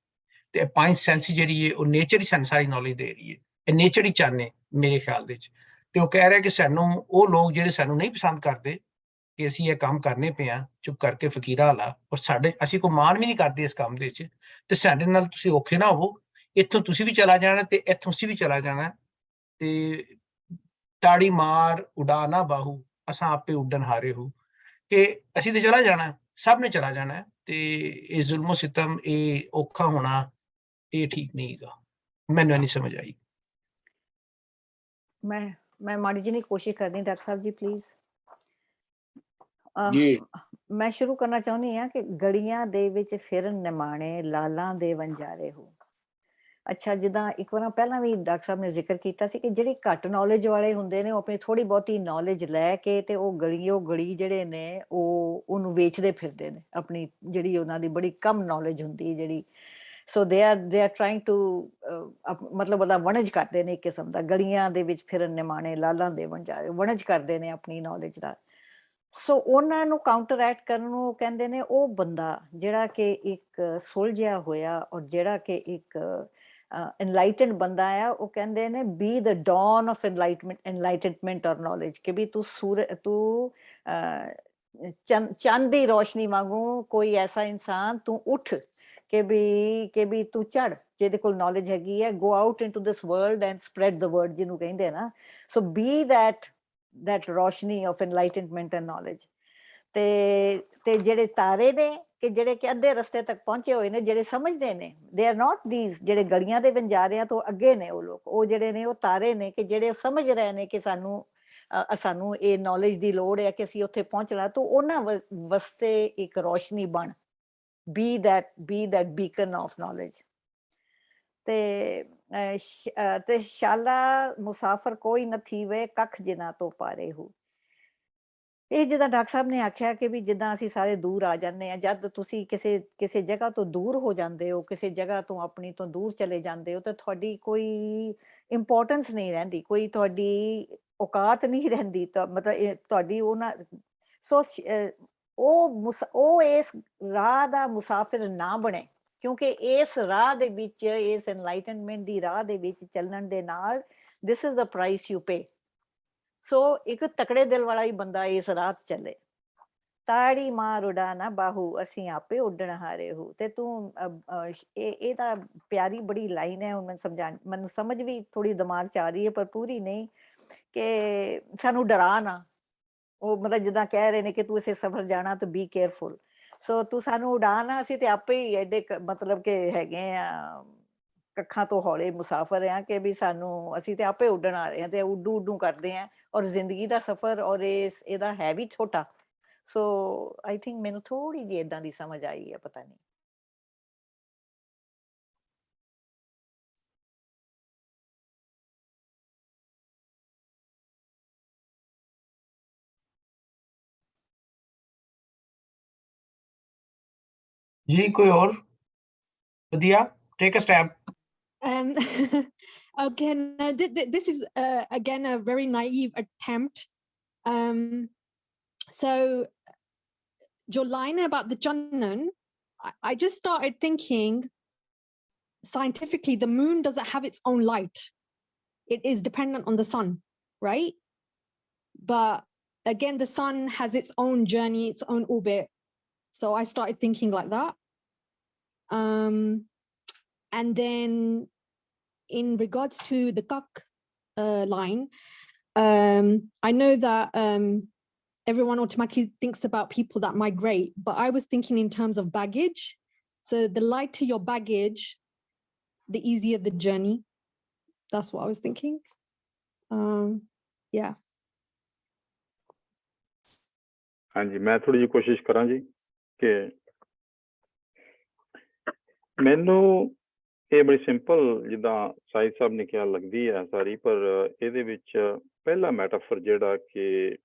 ਤੇ 5 ਸੈਂਸਿਸ ਜਿਹੜੀ ਹੈ ਉਹ ਨੇਚਰ ਹੀ ਸਾਨੂੰ ਸਾਰੀ ਨੌਲੇਜ ਦੇ ਰਹੀ ਹੈ, ਇਹ ਨੇਚਰ ਹੀ ਚਾਹਨੇ ਮੇਰੇ ਖਿਆਲ ਦੇ ਵਿੱਚ। ਤੇ ਉਹ ਕਹਿ ਰਿਹਾ ਕਿ ਸਾਨੂੰ ਉਹ ਲੋਕ ਜਿਹੜੇ ਸਾਨੂੰ ਨਹੀਂ ਪਸੰਦ ਕਰਦੇ ਕਿ ਅਸੀਂ ਇਹ ਕੰਮ ਕਰਨੇ ਪਏ ਹਾਂ ਚੁੱਪ ਕਰਕੇ ਫਕੀਰਾਂ ਵਾਲਾ, ਔਰ ਸਾਡੇ ਅਸੀਂ ਕੋਈ ਮਾਣ ਵੀ ਨਹੀਂ ਕਰਦੇ ਇਸ ਕੰਮ ਦੇ ਵਿੱਚ, ਤੇ ਸਾਡੇ ਨਾਲ ਤੁਸੀਂ ਔਖੇ ਨਾ ਹੋਵੋ, ਇੱਥੋਂ ਤੁਸੀਂ ਵੀ ਚਲਾ ਜਾਣਾ ਤੇ ਇੱਥੋਂ ਅਸੀਂ ਵੀ ਚਲਾ ਜਾਣਾ, ਤੇ ਤਾੜੀ ਮਾਰ ਉਡਾ ਨਾ ਬਾਹੂ, ਅਸਾਂ ਆਪੇ ਉੱਡਣ ਹਾਰੇ ਹੋ, ਕਿ ਅਸੀਂ ਤੇ ਚਲਾ ਜਾਣਾ, ਸਭ ਨੇ ਚਲਾ ਜਾਣਾ, ਤੇ ਇਹ ਜ਼ੁਲਮੋ ਸਿਤਮ, ਇਹ ਔਖਾ ਹੋਣਾ, ਇਹ ਠੀਕ ਨਹੀਂ ਹੈਗਾ। ਮੈਨੂੰ ਨਹੀਂ ਸਮਝ ਆਈ। ਮੈਂ ਮਾੜੀ ਜਿਹੀ ਕੋਸ਼ਿਸ਼ ਕਰਨੀ ਡਾਕਟਰ ਸਾਹਿਬ ਜੀ ਪਲੀਜ਼। ਜੀ ਮੈਂ ਸ਼ੁਰੂ ਕਰਨਾ ਚਾਹੁੰਦੀ ਹਾਂ ਕਿ ਗਲੀਆਂ ਦੇ ਵਿੱਚ ਫਿਰਨ ਨਿਮਾਣੇ ਲਾਲਾਂ ਦੇ ਵੰਜਾਰੇ ਹੋ। ਅੱਛਾ, ਜਿੱਦਾਂ ਇੱਕ ਵਾਰ ਪਹਿਲਾਂ ਵੀ ਡਾਕਟਰ ਸਾਹਿਬ ਨੇ ਜ਼ਿਕਰ ਕੀਤਾ ਸੀ ਕਿ ਜਿਹੜੇ ਘੱਟ ਨੌਲੇਜ ਵਾਲੇ ਹੁੰਦੇ ਨੇ ਉਹ ਆਪਣੀ ਥੋੜੀ ਬਹੁਤੀ ਨੌਲੇਜ ਲੈ ਕੇ ਤੇ ਉਹ ਗਲੀ ਜਿਹੜੇ ਨੇ ਉਹ ਉਹਨੂੰ ਵੇਚਦੇ ਫਿਰਦੇ ਨੇ, ਆਪਣੀ ਜਿਹੜੀ ਉਹਨਾਂ ਦੀ ਬੜੀ ਕਮ ਨੌਲੇਜ ਹੁੰਦੀ ਜਿਹੜੀ। ਸੋ ਦੇ ਆਰ ਟਰਾਈਂਗ ਟੂ ਮਤਲਬ ਉਹਦਾ ਵਣਜ ਕਰਦੇ ਨੇ, ਇੱਕ ਕਿਸਮ ਦਾ ਗਲੀਆਂ ਦੇ ਵਿੱਚ ਫਿਰਨ ਨਿਮਾਣੇ ਲਾਲਾਂ ਦੇ ਵੰਜਾਰੇ, ਵਣਜ ਕਰਦੇ ਨੇ ਆਪਣੀ ਨੌਲੇਜ ਦਾ। ਸੋ ਉਹਨਾਂ ਨੂੰ ਕਾਊਂਟਰਐਕਟ ਕਰਨ ਨੂੰ ਉਹ ਕਹਿੰਦੇ ਨੇ ਉਹ ਬੰਦਾ ਜਿਹੜਾ ਕਿ ਇੱਕ ਸੁਲਝਿਆ ਹੋਇਆ ਔਰ ਜਿਹੜਾ ਕਿ ਇੱਕ enlightened ਬੰਦਾ ਆ, ਉਹ ਕਹਿੰਦੇ ਨੇ be the Don of enlightenment ਔਰ ਨੌਲੇਜ, ਕਿ ਵੀ ਤੂੰ ਤੂੰ ਚੰਦ ਦੀ ਰੋਸ਼ਨੀ ਵਾਂਗੂ ਕੋਈ ਐਸਾ ਇਨਸਾਨ ਤੂੰ ਉੱਠ ਕਿ ਵੀ ਤੂੰ ਚੜ, ਜਿਹਦੇ ਕੋਲ ਨੌਲੇਜ ਹੈਗੀ ਹੈ, go out into this world and spread the word ਜਿਹਨੂੰ ਕਹਿੰਦੇ ਨਾ। ਸੋ ਬੀ that ਰੋਸ਼ਨੀ ਆਫ enlightenment and knowledge। ਤੇ ਜਿਹੜੇ ਤਾਰੇ ਨੇ ਕਿ ਜਿਹੜੇ ਕਿ ਅੱਧੇ ਰਸਤੇ ਤੱਕ ਪਹੁੰਚੇ ਹੋਏ ਨੇ, ਜਿਹੜੇ ਸਮਝਦੇ ਨੇ, ਦੇ ਆਰ ਨਾਟ ਥੀਸ ਜਿਹੜੇ ਗਲੀਆਂ ਦੇ ਵੰਜਾਰਿਆਂ ਤੋਂ ਅੱਗੇ ਨੇ, ਉਹ ਲੋਕ, ਉਹ ਜਿਹੜੇ ਨੇ ਉਹ ਤਾਰੇ ਨੇ ਕਿ ਜਿਹੜੇ ਸਮਝ ਰਹੇ ਨੇ ਕਿ ਸਾਨੂੰ ਇਹ ਨੌਲੇਜ ਦੀ ਲੋੜ ਹੈ ਕਿ ਅਸੀਂ ਉੱਥੇ ਪਹੁੰਚਣਾ, ਤਾਂ ਉਹਨਾਂ ਵਾਸਤੇ ਇੱਕ ਰੋਸ਼ਨੀ ਬਣ, be that beacon of knowledge। ਤੇ ਸ਼ਾਲਾ ਮੁਸਾਫਰ ਕੋਈ ਨਾ ਥੀਵੇ ਕੱਖ ਜਿਨ੍ਹਾਂ ਤੋਂ ਪਾਰੇ ਹੋ। ਇਹ ਜਿੱਦਾਂ ਡਾਕਟਰ ਸਾਹਿਬ ਨੇ ਆਖਿਆ ਕਿ ਵੀ ਜਿੱਦਾਂ ਅਸੀਂ ਸਾਰੇ ਦੂਰ ਆ ਜਾਂਦੇ ਹਾਂ, ਜਦ ਤੁਸੀਂ ਕਿਸੇ ਜਗ੍ਹਾ ਤੋਂ ਦੂਰ ਹੋ ਜਾਂਦੇ ਹੋ, ਕਿਸੇ ਜਗ੍ਹਾ ਤੋਂ ਆਪਣੀ ਤੋਂ ਦੂਰ ਚਲੇ ਜਾਂਦੇ ਹੋ, ਤਾਂ ਤੁਹਾਡੀ ਕੋਈ ਇੰਪੋਰਟੈਂਸ ਨਹੀਂ ਰਹਿੰਦੀ, ਕੋਈ ਤੁਹਾਡੀ ਔਕਾਤ ਨਹੀਂ ਰਹਿੰਦੀ, ਤਾਂ ਮਤਲਬ ਤੁਹਾਡੀ ਉਹਨਾਂ ਸੋ ਉਹ ਇਸ ਰਾਹ ਦਾ ਮੁਸਾਫਿਰ ਨਾ ਬਣੇ, ਕਿਉਂਕਿ ਇਸ ਰਾਹ ਦੇ ਵਿੱਚ, ਇਸ ਐਨਲਾਈਟਨਮੈਂਟ ਦੀ ਰਾਹ ਦੇ ਵਿੱਚ ਚੱਲਣ ਦੇ ਨਾਲ this is the price you pay. So ਇੱਕ ਤਕੜੇ ਦਿਲ ਵਾਲਾ ਹੀ ਬੰਦਾ ਇਸ ਰਾਹ ਚੱਲੇ। ਤਾੜੀ ਮਾਰ ਉਡਾ ਨਾ ਬਾਹੂ, ਅਸੀਂ ਆਪੇ ਉੱਡਣ ਹਾਰੇ ਹੋ। ਤੇ ਤੂੰ ਇਹ ਤਾਂ ਪਿਆਰੀ ਬੜੀ ਲਾਈਨ ਹੈ, ਹੁਣ ਮੈਨੂੰ ਸਮਝ ਵੀ ਥੋੜੀ ਦਿਮਾਗ 'ਚ ਆ ਰਹੀ ਹੈ ਪਰ ਪੂਰੀ ਨਹੀਂ, ਕਿ ਸਾਨੂੰ ਡਰਾ ਨਾ। ਉਹ ਮਤਲਬ ਜਿੱਦਾਂ ਕਹਿ ਰਹੇ ਨੇ ਕਿ ਤੂੰ ਇਸੇ ਸਫ਼ਰ ਜਾਣਾ ਤਾਂ ਬੀ ਕੇਅਰਫੁਲ। ਸੋ ਤੂੰ ਸਾਨੂੰ ਉਡਾ ਨਾ, ਅਸੀਂ ਤੇ ਆਪੇ ਹੀ ਐਡੇ ਮਤਲਬ ਕਿ ਹੈਗੇ ਆ ਕੱਖਾਂ ਤੋਂ ਹੌਲੇ ਮੁਸਾਫਰ ਆ, ਕਿ ਵੀ ਅਸੀਂ ਤੇ ਆਪੇ ਉੱਡਣ ਆ ਰਹੇ ਹਾਂ ਤੇ ਉੱਡੂ ਕਰਦੇ ਆ, ਔਰ ਜ਼ਿੰਦਗੀ ਦਾ ਸਫ਼ਰ ਔਰ ਇਹਦਾ ਹੈ ਵੀ ਛੋਟਾ। ਸੋ ਆਈ ਥਿੰਕ ਮੈਨੂੰ ਥੋੜੀ ਜਿਹੀ ਏਦਾਂ ਦੀ ਸਮਝ ਆਈ ਹੈ, ਪਤਾ ਨਹੀਂ। जी कोई और Vidya, take a stab. Um, again, this is again a very naive attempt. So, your line about the Channan, I just started thinking scientifically, the moon doesn't have its own light. It is dependent on the sun, right? But again, the sun has its own journey, its own orbit. So I started thinking like that. And then in regards to the Kak line, I know that everyone automatically thinks about people that migrate, but I was thinking in terms of baggage. So the lighter your baggage, the easier the journey. That's what I was thinking. Yeah. ਹਾਂਜੀ ਮੈਂ ਥੋੜੀ ਜਿਹੀ ਕੋਸ਼ਿਸ਼ ਕਰਾਂ ਜੀ ਕਿ ਮੈਨੂੰ ਇਹ ਬੜੀ ਸਿੰਪਲ ਜਿੱਦਾਂ ਸਾਈਦ ਸਾਹਿਬ ਨੇ ਕਿਹਾ ਲੱਗਦੀ ਹੈ ਸਾਰੀ, ਪਰ ਇਹਦੇ ਵਿੱਚ ਪਹਿਲਾ ਮੈਟਾਫਰ ਜਿਹੜਾ ਕਿ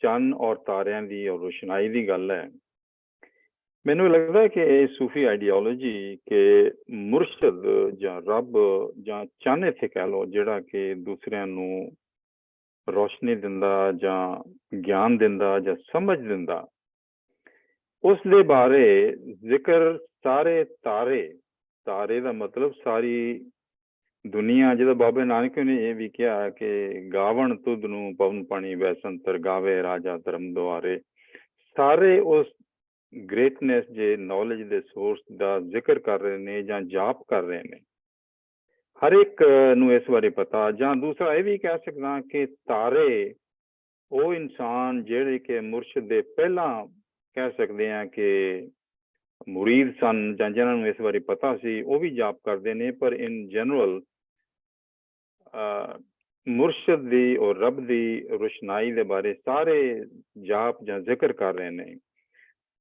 ਚੰਨ ਔਰ ਤਾਰਿਆਂ ਦੀ ਔਰ ਰੋਸ਼ਨਾਈ ਦੀ ਗੱਲ ਹੈ, ਮੈਨੂੰ ਲੱਗਦਾ ਕਿ ਇਹ ਸੂਫੀ ਆਈਡੀਓਲੋਜੀ ਕਿ ਮੁਰਸ਼ਦ ਜਾਂ ਰੱਬ ਜਾਂ ਚੰਨ ਇੱਥੇ ਕਹਿ ਲਓ ਜਿਹੜਾ ਕਿ ਦੂਸਰਿਆਂ ਨੂੰ ਰੋਸ਼ਨੀ ਦਿੰਦਾ ਜਾਂ ਗਿਆਨ ਦਿੰਦਾ ਜਾਂ ਸਮਝ ਦਿੰਦਾ, ਉਸ ਦੇ ਬਾਰੇ ਜ਼ਿਕਰ ਸਾਰੇ ਤਾਰੇ ਦਾ ਮਤਲਬ ਸਾਰੀ ਦੁਨੀਆ, ਜਿਹਦਾ ਬਾਬੇ ਨਾਨਕ ਨੇ ਇਹ ਵੀ ਕਿਹਾ ਕਿ ਗਾਵਣ ਤੁਧ ਨੂੰ ਪਵਨ ਪਾਣੀ ਵੈਸੰਤਰ ਗਾਵੇ ਰਾਜਾ ਧਰਮ ਦੁਆਰੇ, ਸਾਰੇ ਉਸ ਗ੍ਰੇਟਨੈਸ ਜੇ ਨੌਲੇਜ ਦੇ ਸੋਰਸ ਦਾ ਜ਼ਿਕਰ ਕਰ ਰਹੇ ਨੇ ਜਾਂ ਜਾਪ ਕਰ ਰਹੇ ਨੇ। ਹਰ ਇੱਕ ਨੂੰ ਇਸ ਬਾਰੇ ਪਤਾ। ਜਾਂ ਦੂਸਰਾ ਇਹ ਵੀ ਕਹਿ ਸਕਦਾ ਕਿ ਤਾਰੇ ਉਹ ਇਨਸਾਨ ਜਿਹੜੇ ਕਿ ਮੁਰਸ਼ਿਦ ਦੇ ਪਹਿਲਾਂ ਕਹਿ ਸਕਦੇ ਹਾਂ ਕਿ ਮੁਰੀਦ ਸਨ ਜਾਂ ਜਿਹਨਾਂ ਨੂੰ ਇਸ ਬਾਰੇ ਪਤਾ ਸੀ, ਉਹ ਵੀ ਜਾਪ ਕਰਦੇ ਨੇ, ਪਰ ਇਨ ਜਨਰਲ ਮੁਰਸ਼ਿਦ ਦੀ ਔਰ ਰੱਬ ਦੀ ਰੋਸ਼ਨਾਈ ਦੇ ਬਾਰੇ ਸਾਰੇ ਜਾਪ ਜਾਂ ਜ਼ਿਕਰ ਕਰ ਰਹੇ ਨੇ।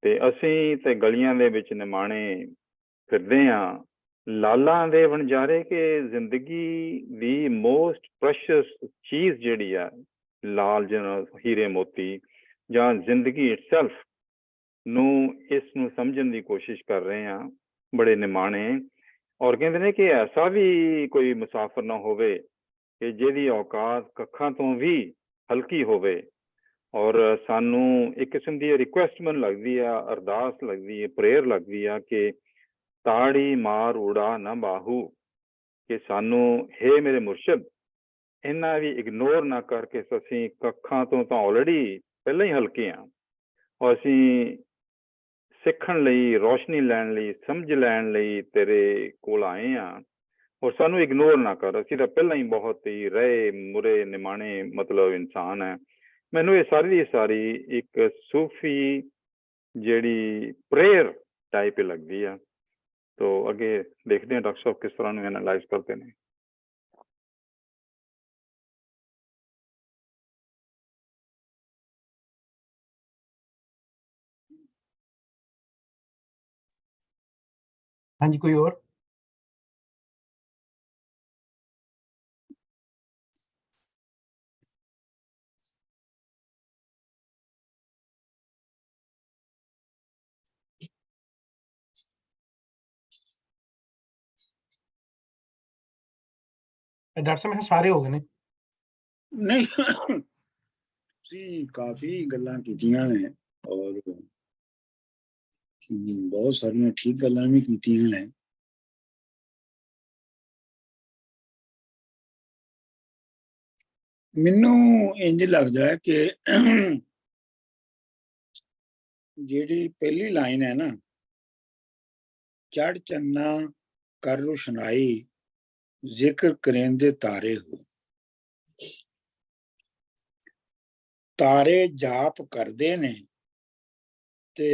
ਤੇ ਅਸੀਂ ਤੇ ਗਲੀਆਂ ਦੇ ਵਿੱਚ ਨਿਮਾਣੇ ਫਿਰਦੇ ਹਾਂ, ਲਾਲਾਂ ਦੇ ਵਣਜਾਰੇ ਕਿ ਜ਼ਿੰਦਗੀ ਦੀ ਮੋਸਟ ਪ੍ਰੈਸ਼ੀਅਸ ਚੀਜ਼ ਜਿਹੜੀ ਆ ਲਾਲ ਜਿਹਨਾਂ ਹੀਰੇ ਮੋਤੀ ਜਾਂ ਜ਼ਿੰਦਗੀ ਇਟਸੈਲਫ ਨੂੰ, ਇਸ ਨੂੰ ਸਮਝਣ ਦੀ ਕੋਸ਼ਿਸ਼ ਕਰ ਰਹੇ ਹਾਂ ਬੜੇ ਨਿਮਾਣੇ। ਔਰ ਕਹਿੰਦੇ ਨੇ ਕਿ ਐਸਾ ਵੀ ਕੋਈ ਮੁਸਾਫਰ ਨਾ ਹੋਵੇ ਕਿ ਜਿਹਦੀ ਔਕਾਤ ਕੱਖਾਂ ਤੋਂ ਵੀ ਹਲਕੀ ਹੋਵੇ। ਔਰ ਸਾਨੂੰ ਇੱਕ ਕਿਸਮ ਦੀ ਰਿਕੁਐਸਟ ਮੈਨੂੰ ਲੱਗਦੀ ਆ, ਅਰਦਾਸ ਲੱਗਦੀ ਹੈ, ਪ੍ਰੇਅਰ ਲੱਗਦੀ ਆ ਕਿ ਤਾੜੀ ਮਾਰ ਉਡਾ ਨਾ ਬਾਹੂ, ਕਿ ਸਾਨੂੰ ਹੇ ਮੇਰੇ ਮੁਰਸ਼ਿਦ ਇਹਨਾਂ ਵੀ ਇਗਨੋਰ ਨਾ ਕਰਕੇ ਅਸੀਂ ਕੱਖਾਂ ਤੋਂ ਤਾਂ ਆਲਰੇਡੀ ਪਹਿਲਾਂ ਹੀ ਹਲਕੇ ਹਾਂ, ਔਰ ਅਸੀਂ ਸਿੱਖਣ ਲਈ, ਰੋਸ਼ਨੀ ਲੈਣ ਲਈ, ਸਮਝ ਲੈਣ ਲਈ ਤੇਰੇ ਕੋਲ ਆਏ ਹਾਂ, ਔਰ ਸਾਨੂੰ ਇਗਨੋਰ ਨਾ ਕਰ, ਅਸੀਂ ਤਾਂ ਪਹਿਲਾਂ ਹੀ ਬਹੁਤ ਹੀ ਰਹੇ ਮੁਰੇ ਨਿਮਾਣੇ ਮਤਲਬ ਇਨਸਾਨ ਹੈ। ਮੈਨੂੰ ਇਹ ਸਾਰੀ ਦੀ ਸਾਰੀ ਇੱਕ ਸੂਫੀ ਜਿਹੜੀ ਪ੍ਰੇਅਰ ਟਾਈਪ ਲੱਗਦੀ ਆ। ਤੋ ਅੱਗੇ ਦੇਖਦੇ ਹਾਂ ਡਾਕਟਰ ਸਾਹਿਬ ਕਿਸ ਤਰ੍ਹਾਂ ਨੂੰ ਐਨਾਲਾਈਜ਼ ਕਰਦੇ ਨੇ। हाँ जी कोई और? डॉक्टर साहब मैं सारे हो गए ने नहीं ਤੁਸੀਂ ਕਾਫੀ ਗੱਲਾਂ ਕੀਤੀਆਂ ਨੇ ਔਰ ਬਹੁਤ ਸਾਰੀਆਂ ਠੀਕ ਗੱਲਾਂ ਵੀ ਕੀਤੀਆਂ ਨੇ। ਮੈਨੂੰ ਇੰਝ ਲੱਗਦਾ ਹੈ ਕਿ ਜਿਹੜੀ ਪਹਿਲੀ ਲਾਈਨ ਹੈ ਨਾ, ਚੜ ਚੰਨਾ ਕਰ ਰੁਸ਼ਨਾਈ ਜ਼ਿਕਰ ਕਰੇਂਦੇ ਤਾਰੇ ਹੋ, ਤਾਰੇ ਜਾਪ ਕਰਦੇ ਨੇ ਤੇ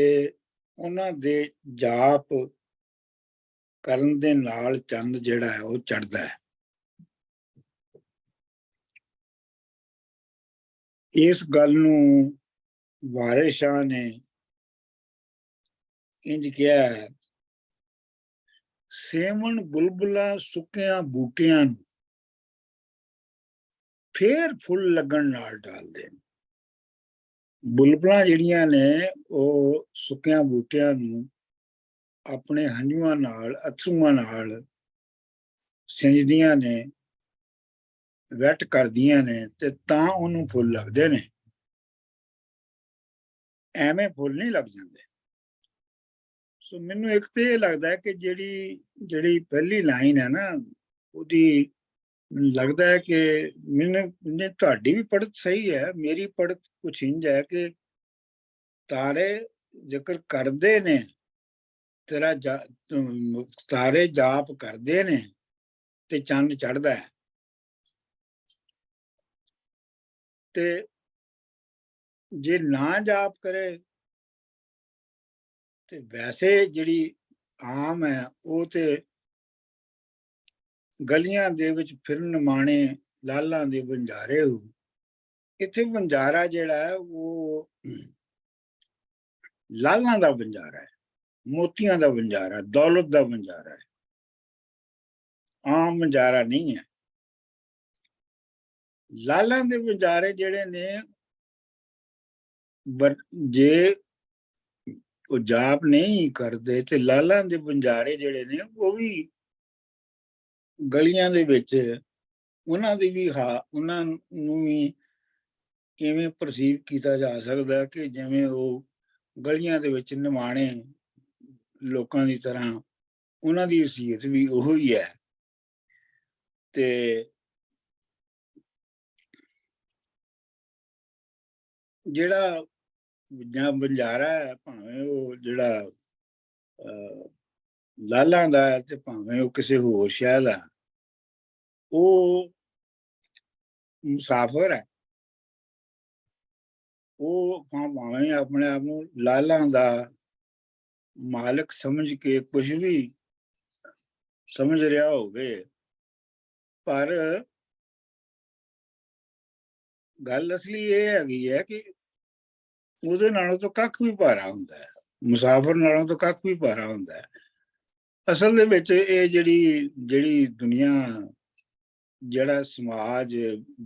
ਉਹਨਾਂ ਦੇ ਜਾਪ ਕਰਨ ਦੇ ਨਾਲ ਚੰਦ ਜਿਹੜਾ ਹੈ ਉਹ ਚੜ੍ਹਦਾ ਹੈ। ਇਸ ਗੱਲ ਨੂੰ ਵਾਰਿਸ ਸ਼ਾਹ ਨੇ ਇੰਝ ਕਿਹਾ ਹੈ, ਸੇਵਣ ਬੁਲਬੁਲਾਂ ਸੁੱਕਿਆਂ ਬੂਟਿਆਂ ਨੂੰ ਫੇਰ ਫੁੱਲ ਲੱਗਣ ਨਾਲ ਡਾਲਦੇ ਨੇ। ਬੁਲਬੁਲਾਂ ਜਿਹੜੀਆਂ ਨੇ ਉਹ ਸੁੱਕਿਆਂ ਬੂਟਿਆਂ ਨੂੰ ਆਪਣੇ ਹੰਝੂਆਂ ਨਾਲ, ਅਥਰੂਆਂ ਨਾਲ ਸਿੰਜਦੀਆਂ ਨੇ, ਵੈਟ ਕਰਦੀਆਂ ਨੇ, ਤੇ ਤਾਂ ਉਹਨੂੰ ਫੁੱਲ ਲੱਗਦੇ ਨੇ। ਐਵੇਂ ਫੁੱਲ ਨਹੀਂ ਲੱਗ ਜਾਂਦੇ। ਸੋ ਮੈਨੂੰ ਇੱਕ ਤੇ ਇਹ ਲੱਗਦਾ ਕਿ ਜਿਹੜੀ ਪਹਿਲੀ ਲਾਈਨ ਹੈ ਨਾ, ਉਹਦੀ ਲੱਗਦਾ ਹੈ ਕਿ ਮੈਨੂੰ ਤੁਹਾਡੀ ਵੀ ਪੜ੍ਹਤ ਸਹੀ ਹੈ, ਮੇਰੀ ਪੜ੍ਹਤ ਕੁਛ ਇੰਝ ਹੈ ਕਿ ਤਾਰੇ ਜ਼ਿਕਰ ਕਰਦੇ ਨੇ, ਤਾਰੇ ਜਾਪ ਕਰਦੇ ਨੇ ਤੇ ਚੰਨ ਚੜ੍ਹਦਾ ਹੈ। ਤੇ ਜੇ ਨਾ ਜਾਪ ਕਰੇ ਤੇ ਵੈਸੇ ਜਿਹੜੀ ਆਮ ਹੈ ਉਹ ਤੇ ਗਲੀਆਂ ਦੇ ਵਿੱਚ ਫਿਰਨ ਮਾਣੇ ਲਾਲਾਂ ਦੇ ਵੰਜਾਰੇ ਹੋ। ਇੱਥੇ ਵੰਜਾਰਾ ਜਿਹੜਾ ਹੈ ਉਹ ਲਾਲਾਂ ਦਾ ਵੰਜਾਰਾ ਹੈ, ਮੋਤੀਆਂ ਦਾ ਵੰਜਾਰਾ, ਦੌਲਤ ਦਾ ਵੰਜਾਰਾ ਹੈ, ਆਮ ਵੰਜਾਰਾ ਨਹੀਂ ਹੈ। ਲਾਲਾਂ ਦੇ ਵੰਜਾਰੇ ਜਿਹੜੇ ਨੇ, ਜੇ ਉਹ ਜਾਪ ਨਹੀਂ ਕਰਦੇ ਤੇ ਲਾਲਾਂ ਦੇ ਵੰਜਾਰੇ ਜਿਹੜੇ ਨੇ ਉਹ ਵੀ ਗਲੀਆਂ ਦੇ ਵਿੱਚ, ਉਹਨਾਂ ਨੂੰ ਵੀ ਇਵੇਂ ਪਰਸੀਵ ਕੀਤਾ ਜਾ ਸਕਦਾ ਕਿ ਜਿਵੇਂ ਉਹ ਗਲੀਆਂ ਦੇ ਵਿੱਚ ਨਿਮਾਣੇ ਲੋਕਾਂ ਦੀ ਤਰ੍ਹਾਂ ਉਹਨਾਂ ਦੀ ਹਸੀਅਤ ਵੀ ਉਹੋ ਹੀ ਹੈ। ਤੇ ਜਿਹੜਾ ਵੰਜਾਰਾ ਹੈ, ਭਾਵੇਂ ਉਹ ਜਿਹੜਾ ਲਾਲਾਂ ਦਾ ਹੈ ਤੇ ਭਾਵੇਂ ਉਹ ਕਿਸੇ ਹੋਰ ਸ਼ਹਿਰ ਦਾ, ਉਹ ਮੁਸਾਫਰ ਹੈ। ਉਹ ਭਾਵੇਂ ਆਪਣੇ ਆਪ ਨੂੰ ਲਾਲਾਂ ਦਾ ਮਾਲਕ ਸਮਝ ਕੇ ਕੁਝ ਵੀ ਸਮਝ ਰਿਹਾ ਹੋਵੇ, ਪਰ ਗੱਲ ਅਸਲੀ ਇਹ ਹੈਗੀ ਹੈ ਕਿ ਉਹਦੇ ਨਾਲੋਂ ਤਾਂ ਕੱਖ ਵੀ ਭਾਰਾ ਹੁੰਦਾ ਹੈ, ਮੁਸਾਫਰ ਨਾਲੋਂ ਤਾਂ ਕੱਖ ਵੀ ਭਾਰਾ ਹੁੰਦਾ ਹੈ। ਅਸਲ ਦੇ ਵਿੱਚ ਇਹ ਜਿਹੜੀ ਦੁਨੀਆ, ਜਿਹੜਾ ਸਮਾਜ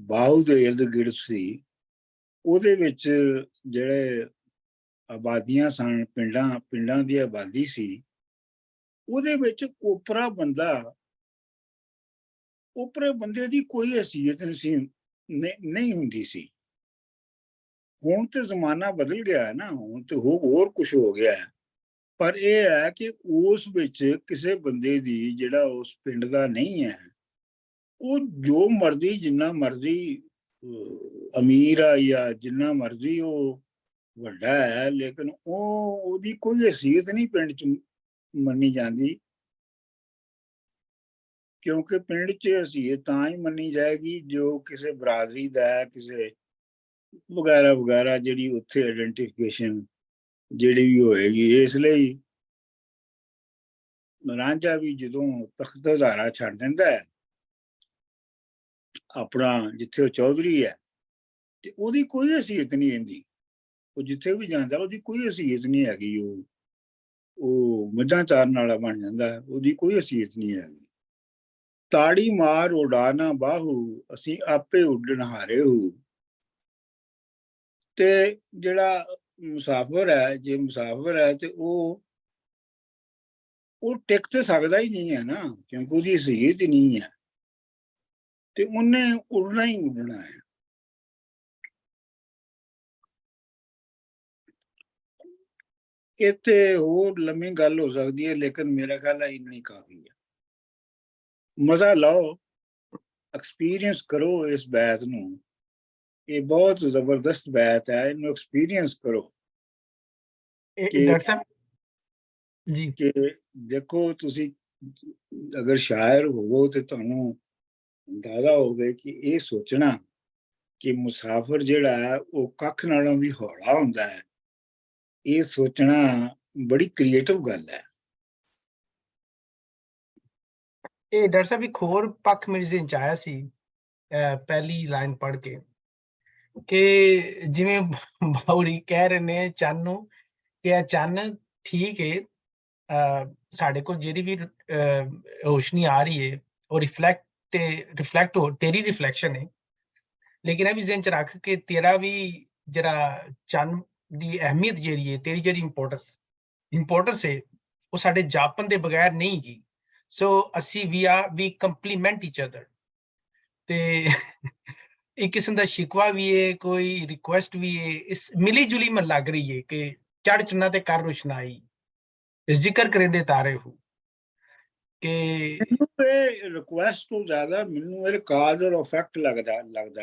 ਬਾਹੂ ਦੇ ਇਰਦ ਗਿਰਦ ਸੀ, ਉਹਦੇ ਵਿੱਚ ਜਿਹੜੇ ਆਬਾਦੀਆਂ ਸਨ, ਪਿੰਡਾਂ ਦੀ ਆਬਾਦੀ ਸੀ, ਉਹਦੇ ਵਿੱਚ ਓਪਰੇ ਬੰਦੇ ਦੀ ਕੋਈ ਹਸੀਅਤ ਨਹੀਂ ਹੁੰਦੀ ਸੀ। ਹੁਣ ਤੇ ਜ਼ਮਾਨਾ ਬਦਲ ਗਿਆ ਹੈ ਨਾ, ਹੁਣ ਤੇ ਹੋਰ ਕੁਝ ਹੋ ਗਿਆ ਹੈ। ਪਰ ਇਹ ਹੈ ਕਿ ਉਸ ਵਿੱਚ ਕਿਸੇ ਬੰਦੇ ਦੀ, ਜਿਹੜਾ ਉਸ ਪਿੰਡ ਦਾ ਨਹੀਂ ਹੈ, ਉਹ ਜੋ ਮਰਜ਼ੀ, ਜਿੰਨਾ ਮਰਜ਼ੀ ਅਮੀਰ ਆ ਜਾਂ ਜਿੰਨਾ ਮਰਜ਼ੀ ਉਹ ਵੱਡਾ ਹੈ, ਲੇਕਿਨ ਉਹਦੀ ਕੋਈ ਹਸੀਅਤ ਨਹੀਂ ਪਿੰਡ 'ਚ ਮੰਨੀ ਜਾਂਦੀ, ਕਿਉਂਕਿ ਪਿੰਡ 'ਚ ਹਸੀਅਤ ਤਾਂ ਹੀ ਮੰਨੀ ਜਾਏਗੀ ਜੋ ਕਿਸੇ ਬਰਾਦਰੀ ਦਾ, ਕਿਸੇ ਵਗੈਰਾ ਵਗੈਰਾ, ਜਿਹੜੀ ਉੱਥੇ ਆਇਡੈਂਟੀਫਿਕੇਸ਼ਨ ਜਿਹੜੀ ਵੀ ਹੋਏਗੀ। ਇਸ ਲਈ ਰਾਂਝਾ ਵੀ ਜਦੋਂ ਤਖਤ ਹਜ਼ਾਰਾ ਛੱਡ ਦਿੰਦਾ ਹੈ ਆਪਣਾ, ਜਿੱਥੇ ਉਹ ਚੌਧਰੀ ਹੈ, ਤੇ ਉਹਦੀ ਕੋਈ ਹਸੀਅਤ ਨਹੀਂ ਰਹਿੰਦੀ। ਉਹ ਜਿੱਥੇ ਵੀ ਜਾਂਦਾ ਉਹਦੀ ਕੋਈ ਹਸੀਅਤ ਨਹੀਂ ਹੈਗੀ। ਉਹ ਮੱਝਾਂ ਚਾਰਨ ਵਾਲਾ ਬਣ ਜਾਂਦਾ, ਉਹਦੀ ਕੋਈ ਹਸੀਅਤ ਨਹੀਂ ਹੈਗੀ। ਤਾੜੀ ਮਾਰ ਉਡਾਨਾ ਬਾਹੂ, ਅਸੀਂ ਆਪੇ ਉੱਡਣ ਹਾਰੇ ਹੋ। ਤੇ ਜਿਹੜਾ ਮੁਸਾਫਰ ਹੈ, ਜੇ ਮੁਸਾਫਰ ਹੈ ਤੇ ਉਹ ਟਿਕ ਤੇ ਸਕਦਾ ਹੀ ਨਹੀਂ ਹੈ ਨਾ, ਕਿਉਂਕਿ ਉਹਦੀ ਹਸੀਅਤ ਹੀ ਨਹੀਂ ਹੈ, ਤੇ ਉਹਨੇ ਉੱਡਣਾ ਹੀ ਉੱਡਣਾ ਹੈ। ਇੱਥੇ ਹੋਰ ਲੰਮੀ ਗੱਲ ਹੋ ਸਕਦੀ ਹੈ, ਲੇਕਿਨ ਮੇਰਾ ਖਿਆਲ ਹੈ ਇੰਨਾ ਹੀ ਕਾਫੀ ਹੈ। ਮਜ਼ਾ ਲਓ, ਐਕਸਪੀਰੀਅੰਸ ਕਰੋ ਇਸ ਬੈਤ ਨੂੰ। ਇਹ ਬਹੁਤ ਜ਼ਬਰਦਸਤ ਬੈਤ ਹੈ, ਇਹਨੂੰ ਐਕਸਪੀਰੀਅੰਸ ਕਰੋ। ਡਾਕਟਰ ਸਾਹਿਬ ਜੀ, ਕਿ ਦੇਖੋ, ਤੁਸੀਂ ਅਗਰ ਸ਼ਾਇਰ ਹੋਵੋ ਤੇ ਤੁਹਾਨੂੰ ਅੰਦਾਜ਼ਾ ਹੋਵੇ ਕਿ ਇਹ ਸੋਚਣਾ ਕਿ ਮੁਸਾਫਰ ਜਿਹੜਾ ਹੈ ਉਹ ਕੱਖ ਨਾਲੋਂ ਵੀ ਹੌਲਾ ਹੁੰਦਾ ਹੈ, ਇਹ ਸੋਚਣਾ ਬੜੀ ਕ੍ਰੀਏਟਿਵ ਗੱਲ ਹੈ। ਇਹ ਡਾਕਟਰ ਸਾਹਿਬ ਇੱਕ ਹੋਰ ਪੱਖ ਮੇਰੇ ਜ਼ਿਹਨ 'ਚ ਆਇਆ ਸੀ ਪਹਿਲੀ ਲਾਈਨ ਪੜ੍ਹ ਕੇ, ਕਿ ਜਿਵੇਂ ਬਾਊਰੀ ਕਹਿ ਰਹੇ ਨੇ ਚੰਨ ਨੂੰ, ਕਿ ਇਹ ਚੰਨ ਠੀਕ ਹੈ, ਸਾਡੇ ਕੋਲ ਜਿਹੜੀ ਵੀ ਰੋਸ਼ਨੀ ਆ ਰਹੀ ਹੈ ਉਹ ਰਿਫਲੈਕਟ ਹੋ, ਤੇਰੀ ਰਿਫਲੈਕਸ਼ਨ ਹੈ, ਲੇਕਿਨ ਇਹ ਵੀ ਜ਼ਿਹਨ 'ਚ ਰੱਖ ਕੇ ਤੇਰਾ ਵੀ ਜਿਹੜਾ ਚੰਨ ਦੀ ਅਹਿਮੀਅਤ ਜਿਹੜੀ ਹੈ, ਤੇਰੀ ਜਿਹੜੀ ਇੰਪੋਰਟੈਂਸ ਹੈ, ਉਹ ਸਾਡੇ ਜਾਪਣ ਦੇ ਬਗੈਰ ਨਹੀਂ ਗੀ। ਸੋ ਅਸੀਂ ਵੀ ਕੰਪਲੀਮੈਂਟ ਈਚ ਅਦਰ। ਤੇ ਇੱਕ ਕਿਸਮ ਦਾ ਸ਼ਿਕਵਾ ਵੀ ਹੈ, ਕੋਈ ਰਿਕੁਐਸਟ ਵੀ ਹੈ, ਇਸ ਮਿਲੀ ਜੁਲੀ ਮਨ ਲੱਗ ਰਹੀ ਹੈ ਕਿ ਚੜ ਚੰਨਾ ਤੇ ਕਰ ਰੋਸ਼ਨਾਈ, ਜ਼ਿਕਰ ਕਰਿੰਦੇ ਤਾਰੇ ਹੋ ਕਿ ਮੈਨੂੰ ਇਹ ਰਿਕੁਐਸਟ ਤੋਂ ਜ਼ਿਆਦਾ ਮੈਨੂੰ ਇਹ ਕਾਜ਼ ਔਰ ਇਫੈਕਟ ਲੱਗਦਾ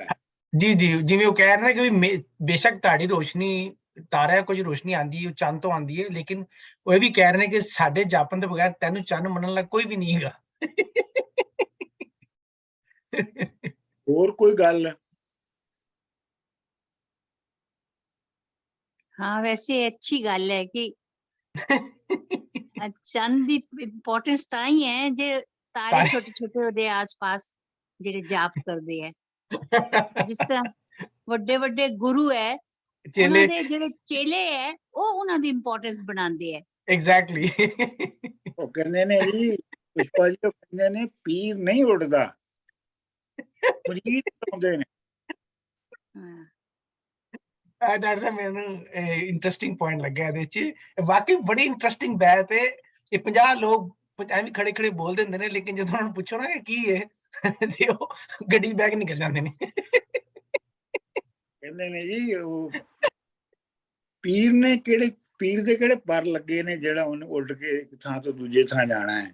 ਹੈ। ਜੀ ਜਿਵੇਂ ਉਹ ਕਹਿ ਰਹੇ ਨੇ ਕਿ ਵੀ ਬੇਸ਼ੱਕ ਤੁਹਾਡੀ ਰੋਸ਼ਨੀ ਤਾਰਿਆਂ ਕੁਝ ਰੋਸ਼ਨੀ ਆਉਂਦੀ ਹੈ, ਉਹ ਚੰਨ ਤੋਂ ਆਉਂਦੀ ਹੈ, ਲੇਕਿਨ ਉਹ ਇਹ ਵੀ ਕਹਿ ਰਹੇ ਨੇ ਕਿ ਸਾਡੇ ਜਾਪਣ ਦੇ ਬਗੈਰ ਤੈਨੂੰ ਚੰਨ ਮੰਨਣ ਵਾਲਾ ਕੋਈ ਵੀ ਨਹੀਂ ਹੈਗਾ। ਹੋਰ ਕੋਈ ਗੱਲ? हाँ वैसे अच्छी गल है कि चंद दी इंपॉर्टेंस तां ही है जे तारे तारे- छोटे छोटे ओदे आस-पास जेड़े जाप करदे है। जिस तरह ਵੱਡੇ ਵੱਡੇ ਗੁਰੂ ਹੈ ਉਹਨਾਂ ਚੇਲੇ ਦੇ ਜਿਹੜੇ ਚੇਲੇ ਹੈ ਉਹ ਉਹਨਾਂ ਦੀ ਇੰਪੋਰਟੈਂਸ ਬਣਾਉਂਦੇ ਹੈ। ਐਗਜ਼ੈਕਟਲੀ। ਉਹ ਕਹਿੰਦੇ ਨੇ ਜੀ ਪੁਸ਼ਪਾ ਜੀ, ਉਹ ਕਹਿੰਦੇ ਨੇ ਪੀਰ ਨਹੀਂ ਉੱਡਦਾ, ਮੁਰੀਦ ਆਉਂਦੇ ਨੇ। ਹਾਂ। ਡਾਕਟਰ ਸਾਹਿਬ ਮੈਨੂੰ ਇੰਟਰਸਟਿੰਗ ਪੁਆਇੰਟ ਲੱਗਿਆ ਇਹਦੇ ਚ, ਵਾਕਈ ਬੜੀ ਇੰਟਰਸਟਿੰਗ ਬੈਤ ਹੈ। ਇਹ 50 ਲੋਕ ਐਵੇਂ ਖੜੇ ਖੜੇ ਬੋਲਦੇ ਹੁੰਦੇ ਨੇ, ਲੇਕਿਨ ਜਦੋਂ ਉਹਨਾਂ ਨੂੰ ਪੁੱਛੋ ਨਾ ਕਿ ਕੀ ਹੈ ਤੇ ਉਹ ਗੱਡੀ ਬੈਗ ਨਿਕਲ ਜਾਂਦੇ ਨੇ। ਕਹਿੰਦੇ ਨੇ ਜੀ ਉਹ ਪੀਰ ਨੇ ਕਿਹੜੇ ਪੀਰ ਦੇ ਕਿਹੜੇ ਪਰ ਲੱਗੇ ਨੇ ਜਿਹੜਾ ਉਹਨੇ ਉੱਡ ਕੇ ਇੱਕ ਥਾਂ ਤੋਂ ਦੂਜੇ ਥਾਂ ਜਾਣਾ ਹੈ।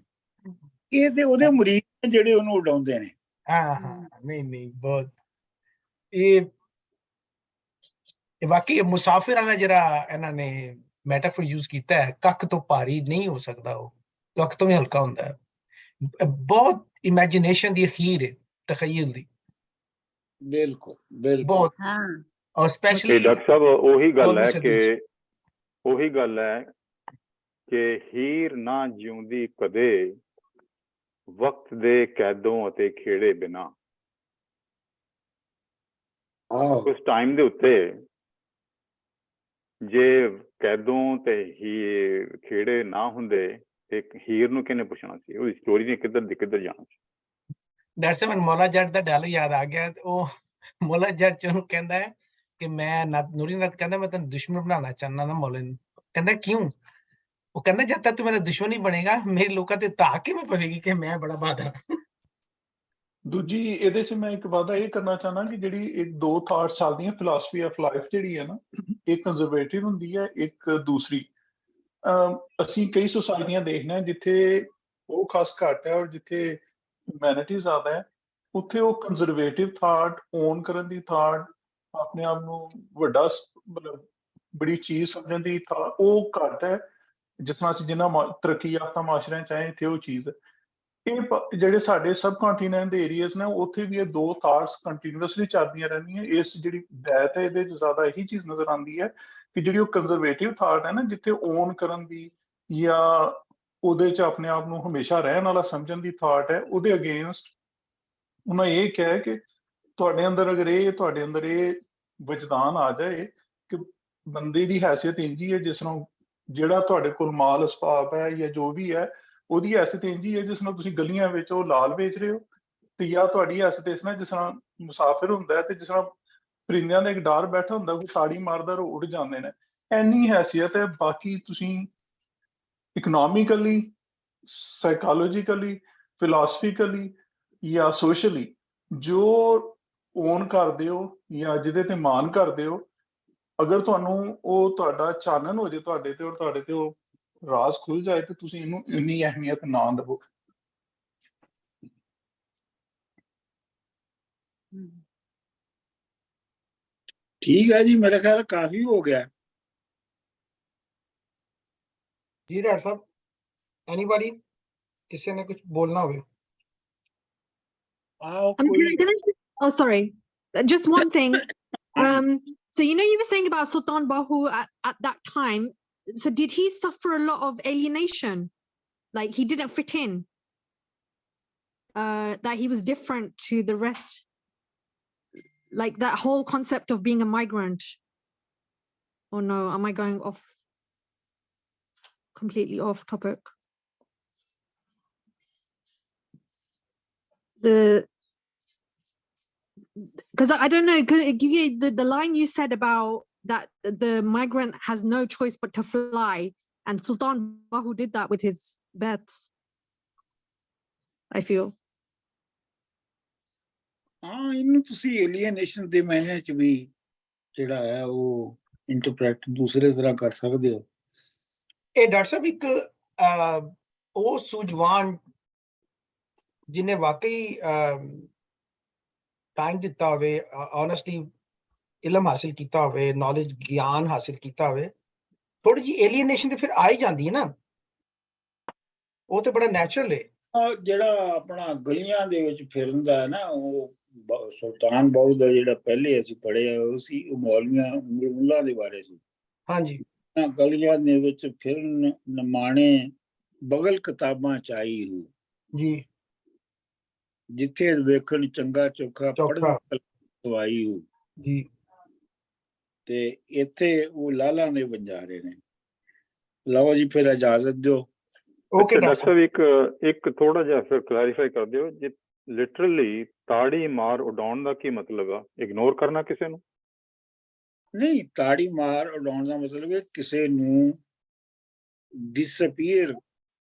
ਇਹ ਤੇ ਉਹਦੇ ਮੁਰੀਦ ਨੇ ਜਿਹੜੇ ਉਹਨੂੰ ਉਡਾਉਂਦੇ ਨੇ। ਹਾਂ ਨਹੀਂ ਬਹੁਤ ਇਹ ਵਾਕਈ ਮੁਸਾਫਿਰ ਵਾਲਾ ਜਿਹੜਾ ਇਹਨਾਂ ਨੇ ਮੈਟਾਫੋਰ ਯੂਜ਼ ਕੀਤਾ ਹੈ, ਕੱਖ ਤੋਂ ਭਾਰੀ ਨਹੀਂ ਹੋ ਸਕਦਾ, ਉਹ ਕੱਖ ਤੋਂ ਵੀ ਹਲਕਾ ਹੁੰਦਾ ਹੈ। ਬਹੁਤ ਇਮੇਜਿਨੇਸ਼ਨ ਦੀ ਅਖੀਰ ਹੈ, ਤਖਯਲ ਦੀ। ਬਿਲਕੁਲ ਬਹੁਤ। ਹਾਂ ਔਰ ਸਪੈਸ਼ਲੀ ਡਾਕਟਰ ਸਾਹਿਬ ਉਹੀ ਗੱਲ ਹੈ 16ਵੀਂ ਸਦੀ ਚ। ਉਹੀ ਗੱਲ ਹੈ ਕਿ ਹੀਰ ਨਾ ਜਿਉਂਦੀ ਕਦੇ ਵਕਤ ਦੇ ਕੈਦੋਂ ਅਤੇ ਖੇੜੇ ਬਿਨਾ। ਉਸ ਟਾਈਮ ਦੇ ਉੱਤੇ ਜੇ ਕੈਦੋਂ ਤੇ ਹੀ ਖੇੜੇ ਨਾ ਹੁੰਦੇ ਤੇ ਹੀਰ ਨੂੰ ਕਿਹਨੇ ਪੁੱਛਣਾ ਸੀ? ਉਹਦੀ ਸਟੋਰੀ ਨੇ ਕਿੱਧਰ ਦੀ ਕਿੱਧਰ ਜਾਣਾ ਸੀ? ਡਾਕਟਰ ਸਾਹਿਬ ਮੌਲਾ ਜੱਟ ਦਾ ਡਾਇਲੌਗ ਯਾਦ ਆ ਗਿਆ। ਉਹ ਮੌਲਾ ਜੱਟ ਚ ਉਹਨੂੰ ਕਹਿੰਦਾ ਹੈ ਕਿ ਮੈਂ ਨੂਰੀ ਨੱਤ ਕਹਿੰਦਾ ਮੈਂ ਤੈਨੂੰ ਦੁਸ਼ਮਣ ਬਣਾਉਣਾ ਚਾਹੁੰਦਾ ਨਾ ਮੌਲੇ ਨੂੰ। ਕਹਿੰਦਾ ਕਿਉਂ? ਉਹ ਕਹਿੰਦਾ ਜਦ ਤੱਕ ਤੂੰ ਮੇਰਾ ਦੁਸ਼ਮਣ ਨਹੀਂ ਬਣੇਗਾ, ਮੇਰੇ ਲੋਕਾਂ ਤੇ ਧਾਕ ਕਿਵੇਂ ਪਵੇਗੀ ਕਿ ਮੈਂ ਬੜਾ ਬਹਾਦਰ ਹਾਂ। ਦੂਜੀ ਇਹਦੇ 'ਚ ਮੈਂ ਇੱਕ ਵਾਅਦਾ ਇਹ ਕਰਨਾ ਚਾਹੁੰਦਾ ਕਿ ਜਿਹੜੀ ਇੱਕ ਦੋ ਥਾਟਸ ਚੱਲਦੀਆਂ, ਫਿਲਾਸਫੀ ਆਫ ਲਾਈਫ ਜਿਹੜੀ ਹੈ ਨਾ, ਇੱਕ ਕੰਜ਼ਰਵੇਟਿਵ ਹੁੰਦੀ ਹੈ, ਇੱਕ ਦੂਸਰੀ। ਅਸੀਂ ਕਈ ਸੁਸਾਇਟੀਆਂ ਦੇਖਦੇ ਹਾਂ ਜਿੱਥੇ ਉਹ ਖਾਸ ਘੱਟ ਹੈ ਔਰ ਜਿੱਥੇ ਹਿਊਮੈਨਿਟੀ ਜ਼ਿਆਦਾ ਹੈ, ਉੱਥੇ ਉਹ ਕੰਜ਼ਰਵੇਟਿਵ ਥਾਟ, ਓਨ ਕਰਨ ਦੀ ਥਾਟ, ਆਪਣੇ ਆਪ ਨੂੰ ਵੱਡਾ ਮਤਲਬ ਬੜੀ ਚੀਜ਼ ਸਮਝਣ ਦੀ ਥਾਟ ਉਹ ਘੱਟ ਹੈ। ਜਿਸ ਤਰ੍ਹਾਂ ਅਸੀਂ ਜਿੰਨਾ ਤਰੱਕੀ ਯਾਫਤਾ ਮਾਸ਼ਰਿਆਂ 'ਚ ਆਏ, ਇੱਥੇ ਉਹ ਚੀਜ਼ ਹੈ। ਇਹ ਜਿਹੜੇ ਸਾਡੇ ਸਬ ਕੰਟੀਨੈਂਟ ਦੇ ਏਰੀਆਜ਼ ਨੇ, ਉੱਥੇ ਵੀ ਇਹ ਦੋ ਥਾਟਸ ਕੰਟੀਨਿਊਸਲੀ ਚੱਲਦੀਆਂ ਰਹਿੰਦੀਆਂ। ਇਸ ਜਿਹੜੀ ਬੈਤ ਹੈ ਇਹਦੇ 'ਚ ਜ਼ਿਆਦਾ ਇਹੀ ਚੀਜ਼ ਨਜ਼ਰ ਆਉਂਦੀ ਹੈ ਕਿ ਜਿਹੜੀ ਉਹ ਕੰਜ਼ਰਵੇਟਿਵ ਥਾਟ ਹੈ ਨਾ, ਜਿੱਥੇ ਓਨ ਕਰਨ ਦੀ ਜਾਂ ਉਹਦੇ 'ਚ ਆਪਣੇ ਆਪ ਨੂੰ ਹਮੇਸ਼ਾ ਰਹਿਣ ਵਾਲਾ ਸਮਝਣ ਦੀ ਥਾਟ ਹੈ, ਉਹਦੇ ਅਗੇਂਸਟ ਉਹਨਾਂ ਇਹ ਕਿਹਾ ਕਿ ਤੁਹਾਡੇ ਅੰਦਰ ਇਹ ਵਿਚਦਾਨ ਆ ਜਾਏ ਕਿ ਬੰਦੇ ਦੀ ਹੈਸੀਅਤ ਇੰਝ ਹੀ ਹੈ, ਜਿਸ ਨੂੰ ਜਿਹੜਾ ਤੁਹਾਡੇ ਕੋਲ ਮਾਲ ਅਸਬਾਬ ਹੈ ਜਾਂ ਜੋ ਵੀ ਹੈ, ਉਹਦੀ ਹੈਸੀਅਤ ਇੰਝ ਹੀ ਹੈ ਜਿਸ ਨਾਲ ਤੁਸੀਂ ਗਲੀਆਂ ਵਿੱਚ ਉਹ ਲਾਲ ਵੇਚ ਰਹੇ ਹੋ, ਤੇ ਜਾਂ ਤੁਹਾਡੀ ਹੈਸੀਅਤ ਇਸ ਨਾਲ ਜਿਸ ਤਰ੍ਹਾਂ ਮੁਸਾਫਿਰ ਹੁੰਦਾ ਹੈ ਤੇ ਜਿਸ ਤਰ੍ਹਾਂ ਪਰਿੰਦਿਆਂ ਦਾ ਇੱਕ ਡਰ ਬੈਠਾ ਹੁੰਦਾ, ਕੋਈ ਤਾੜੀ ਮਾਰਦਾ ਉਹ ਉੱਡ ਜਾਂਦੇ ਨੇ, ਇੰਨੀ ਹੈਸੀਅਤ ਹੈ। ਬਾਕੀ ਤੁਸੀਂ ਇਕਨੋਮਿਕਲੀ, ਸਾਈਕੋਲੋਜੀਕਲੀ, ਫਿਲਾਸਫਿਕਲੀ ਜਾਂ ਸੋਸ਼ਲੀ ਜੋ ਓਨ ਕਰਦੇ ਹੋ ਜਾਂ ਜਿਹਦੇ ਤੇ ਮਾਨ ਕਰਦੇ ਹੋ, ਅਗਰ ਤੁਹਾਨੂੰ ਉਹ ਤੁਹਾਡਾ ਚਾਨਣ ਹੋ ਜੇ ਤੁਹਾਡੇ ਤੇ, ਔਰ ਤੁਹਾਡੇ ਤੇ ਉਹ ਰਾਜ਼ ਖੁੱਲ ਜਾਏ, ਤੇ ਤੁਸੀਂ ਇਹਨੂੰ ਇੰਨੀ ਅਹਿਮੀਅਤ ਨਾ ਦੇਵੋ। ਠੀਕ ਹੈ ਜੀ, ਮੇਰੇ ਖਿਆਲ ਕਾਫੀ ਹੋ ਗਿਆ। ਜੀ ਡਾਕਟਰ ਸਾਹਿਬ, ਐਨੀਬਾਡੀ ਕਿਸੇ ਨੇ ਕੁਝ ਬੋਲਣਾ ਹੋਵੇ? ਆਓ I'm ਕੋਈ oh, sorry. Just one thing. So you know you were saying about Sultan Bahu at that time. So did he suffer a lot of alienation? Like he didn't fit in? That he was different to the rest? Like that whole concept of being a migrant? Or no, am I going off completely off topic? Because I don't know, the line you said about that the migrant has no choice but to fly, And Sultan Bahu did that with his bets, I feel. ਹਾਂ ਇਹਨੂੰ ਤੁਸੀਂ ਏਲੀਏਨੇਸ਼ਨ ਦੇ ਮਾਇਨੇ ਚ ਵੀ ਜਿਹੜਾ ਹੈ ਉਹ ਇੰਟਰਪ੍ਰੈਟ ਦੂਸਰੇ ਤਰ੍ਹਾਂ ਕਰ ਸਕਦੇ ਹੋ। ਇਹ ਡਾਕਟਰ ਸਾਹਿਬ ਇੱਕ ਉਹ ਸੂਝਵਾਨ ਜਿਹਨੇ ਵਾਕਈ ਟਾਈਮ ਦਿੱਤਾ ਹੋਵੇ, ਓਨੈਸਟਲੀ ਇਲਮ ਹਾਸਿਲ ਕੀਤਾ ਹੋਵੇ, ਨੌਲੇਜ ਗਿਆਨ ਹਾਸਿਲ ਕੀਤਾ ਹੋਵੇ, ਥੋੜੀ ਜਿਹੀ ਏਲੀਏਨੇਸ਼ਨ ਤੇ ਫਿਰ ਆ ਹੀ ਜਾਂਦੀ ਹੈ ਨਾ, ਉਹ ਤੇ ਬੜਾ ਨੈਚੁਰਲ ਹੈ। ਜਿਹੜਾ ਆਪਣਾ ਗਲੀਆਂ ਦੇ ਵਿੱਚ ਫਿਰਦਾ ਹੈ ਨਾ, ਉਹ ਸੁਲਤਾਨ ਬਾਹੂ ਦਾ ਜਿਹੜਾ ਪਹਿਲੇ ਅਸੀਂ ਪੜ੍ਹਿਆ ਉਹ ਸੀ, ਉਹ ਮੌਲਵੀਆਂ ਮੁੱਲਾਂ ਦੇ ਬਾਰੇ ਸੀ। ਹਾਂਜੀ, ਗਲੀਆਂ ਦੇ ਵਿੱਚ ਫਿਰਨ ਨਮਾਣੇ ਬਗਲ ਕਿਤਾਬਾਂ ਚ ਆਈ ਹੂ ਜੀ, ਜਿੱਥੇ ਵੇਖਣ ਚੰਗਾ ਚੋਖਾ ਪੜ੍ਹਵਾਈ ਹੂ ਜੀ। ਤੇ ਇੱਥੇ ਉਹ ਲਾਲਾਂ ਦੇ ਵੰਜਾਰੇ ਨੇ। ਲਓ ਜੀ ਫਿਰ ਇਜਾਜ਼ਤ ਦਿਓ। ਓਕੇ ਡਾਕਟਰ ਸਾਹਿਬ ਇੱਕ ਥੋੜਾ ਜਿਹਾ ਫਿਰ ਕਲੈਰੀਫਾਈ ਕਰ ਦਿਓ, ਜੇ ਲਿਟਰਲੀ ਤਾੜੀ ਮਾਰ ਉਡਾਉਣ ਦਾ ਕੀ ਮਤਲਬ ਆ? ਇਗਨੋਰ ਕਰਨਾ ਕਿਸੇ ਨੂੰ? ਨਹੀਂ, ਤਾੜੀ ਮਾਰ ਉਡਾਉਣ ਦਾ ਮਤਲਬ ਹੈ ਕਿਸੇ ਨੂੰ ਡਿਸਅਪੀਅਰ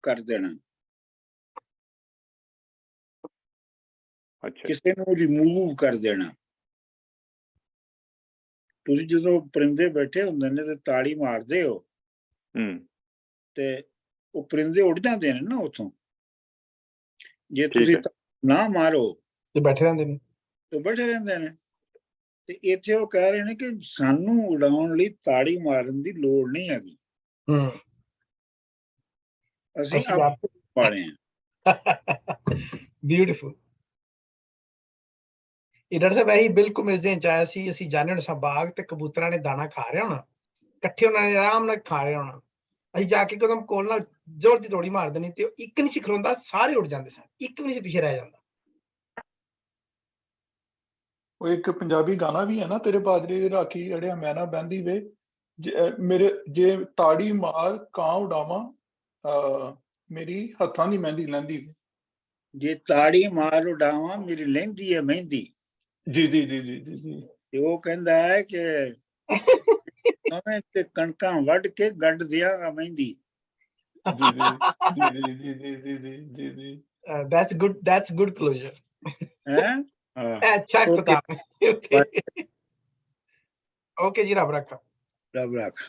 ਕਰ ਦੇਣਾ, ਅੱਛਾ, ਕਿਸੇ ਨੂੰ ਰਿਮੂਵ ਕਰ ਦੇਣਾ। ਤੁਸੀਂ ਜਦੋਂ ਪਰਿੰਦੇ ਬੈਠੇ ਹੁੰਦੇ ਨੇ ਤੇ ਤਾੜੀ ਮਾਰਦੇ ਹੋ ਤੇ ਉਹ ਪਰਿੰਦੇ ਉੱਡ ਜਾਂਦੇ ਨੇ ਨਾ ਉੱਥੋਂ। ਜੇ ਤੁਸੀਂ ਨਾ ਮਾਰੋ ਤੇ ਬੈਠੇ ਰਹਿੰਦੇ ਨੇ, ਤੇ ਬੈਠੇ ਰਹਿੰਦੇ ਨੇ। ਤੇ ਇੱਥੇ ਉਹ ਕਹਿ ਰਹੇ ਨੇ ਕਿ ਸਾਨੂੰ ਉਡਾਉਣ ਲਈ ਤਾੜੀ ਮਾਰਨ ਦੀ ਲੋੜ ਨਹੀਂ ਹੈਗੀ, ਅਸੀਂ ਆਪ ਪਾਲੇ ਹਾਂ। ਬਿਊਟੀਫੁਲ। ਇਹ ਡਾਕਟਰ ਸਾਹਿਬ ਇਹੀ ਬਿਲਕੁਲ ਮੇਰੇ ਜ਼ਿਹਨ ਚ ਆਇਆ ਸੀ। ਅਸੀਂ ਜਾਣੇ ਹੋਣਾ ਸਾਂ ਬਾਗ ਤੇ ਕਬੂਤਰਾਂ ਨੇ ਦਾਣਾ ਖਾ ਰਿਹਾ ਹੋਣਾ, ਇਕੱਠੇ ਉਹਨਾਂ ਨੇ ਆਰਾਮ ਨਾਲ ਖਾ ਰਿਹਾ ਹੋਣਾ। ਅਸੀਂ ਜਾ ਕੇ ਕਦਮ ਕੋਲ ਨਾਲ ਜ਼ੋਰ ਦੀ ਤੋੜੀ ਮਾਰ ਦੇਣੀ ਤੇ ਉਹ ਇੱਕ ਨਹੀਂ ਸੀ ਖਲੋਂਦਾ, ਸਾਰੇ ਉੱਡ ਜਾਂਦੇ ਸਨ, ਇੱਕ ਵੀ ਨਹੀਂ ਸੀ ਪਿੱਛੇ ਰਹਿ ਜਾਂਦਾ। ਉਹ ਇੱਕ ਪੰਜਾਬੀ ਗਾਣਾ ਵੀ ਹੈ ਨਾ, ਤੇਰੇ ਬਾਜਰੇ ਦੀ ਰਾਖੀ ਅੜਿਆ ਮੈਂ ਨਾ ਬਹਿੰਦੀ ਵੇ, ਮੇਰੇ ਜੇ ਤਾੜੀ ਮਾਰ ਕਾਂ ਉਡਾਵਾਂ ਮੇਰੀ ਹੱਥਾਂ ਦੀ ਮਹਿੰਦੀ ਲੈਂਦੀ ਵੇ। ਜੇ ਤਾੜੀ ਮਾਰ ਉਡਾਵਾਂ ਮੇਰੀ ਲਹਿੰਦੀ ਹੈ ਮਹਿੰਦੀ। ਜੀ ਜੀ ਜੀ ਜੀ ਜੀ ਜੀ। ਤੇ ਉਹ ਕਹਿੰਦਾ ਹੈ ਕਿ ਨਵੇਂ ਤੇ ਕਣਕਾਂ ਵੱਢ ਕੇ ਗੱਡ ਦਿਆਂਗਾ ਮਹਿੰਦੀ। ਜੀ ਜੀ ਜੀ ਜੀ ਜੀ ਜੀ ਜੀ ਜੀ ਜੀ। That's good closure. ਹੈ अच्छा इख्तिताम है। ओके जी, रब रखा। रब रखा।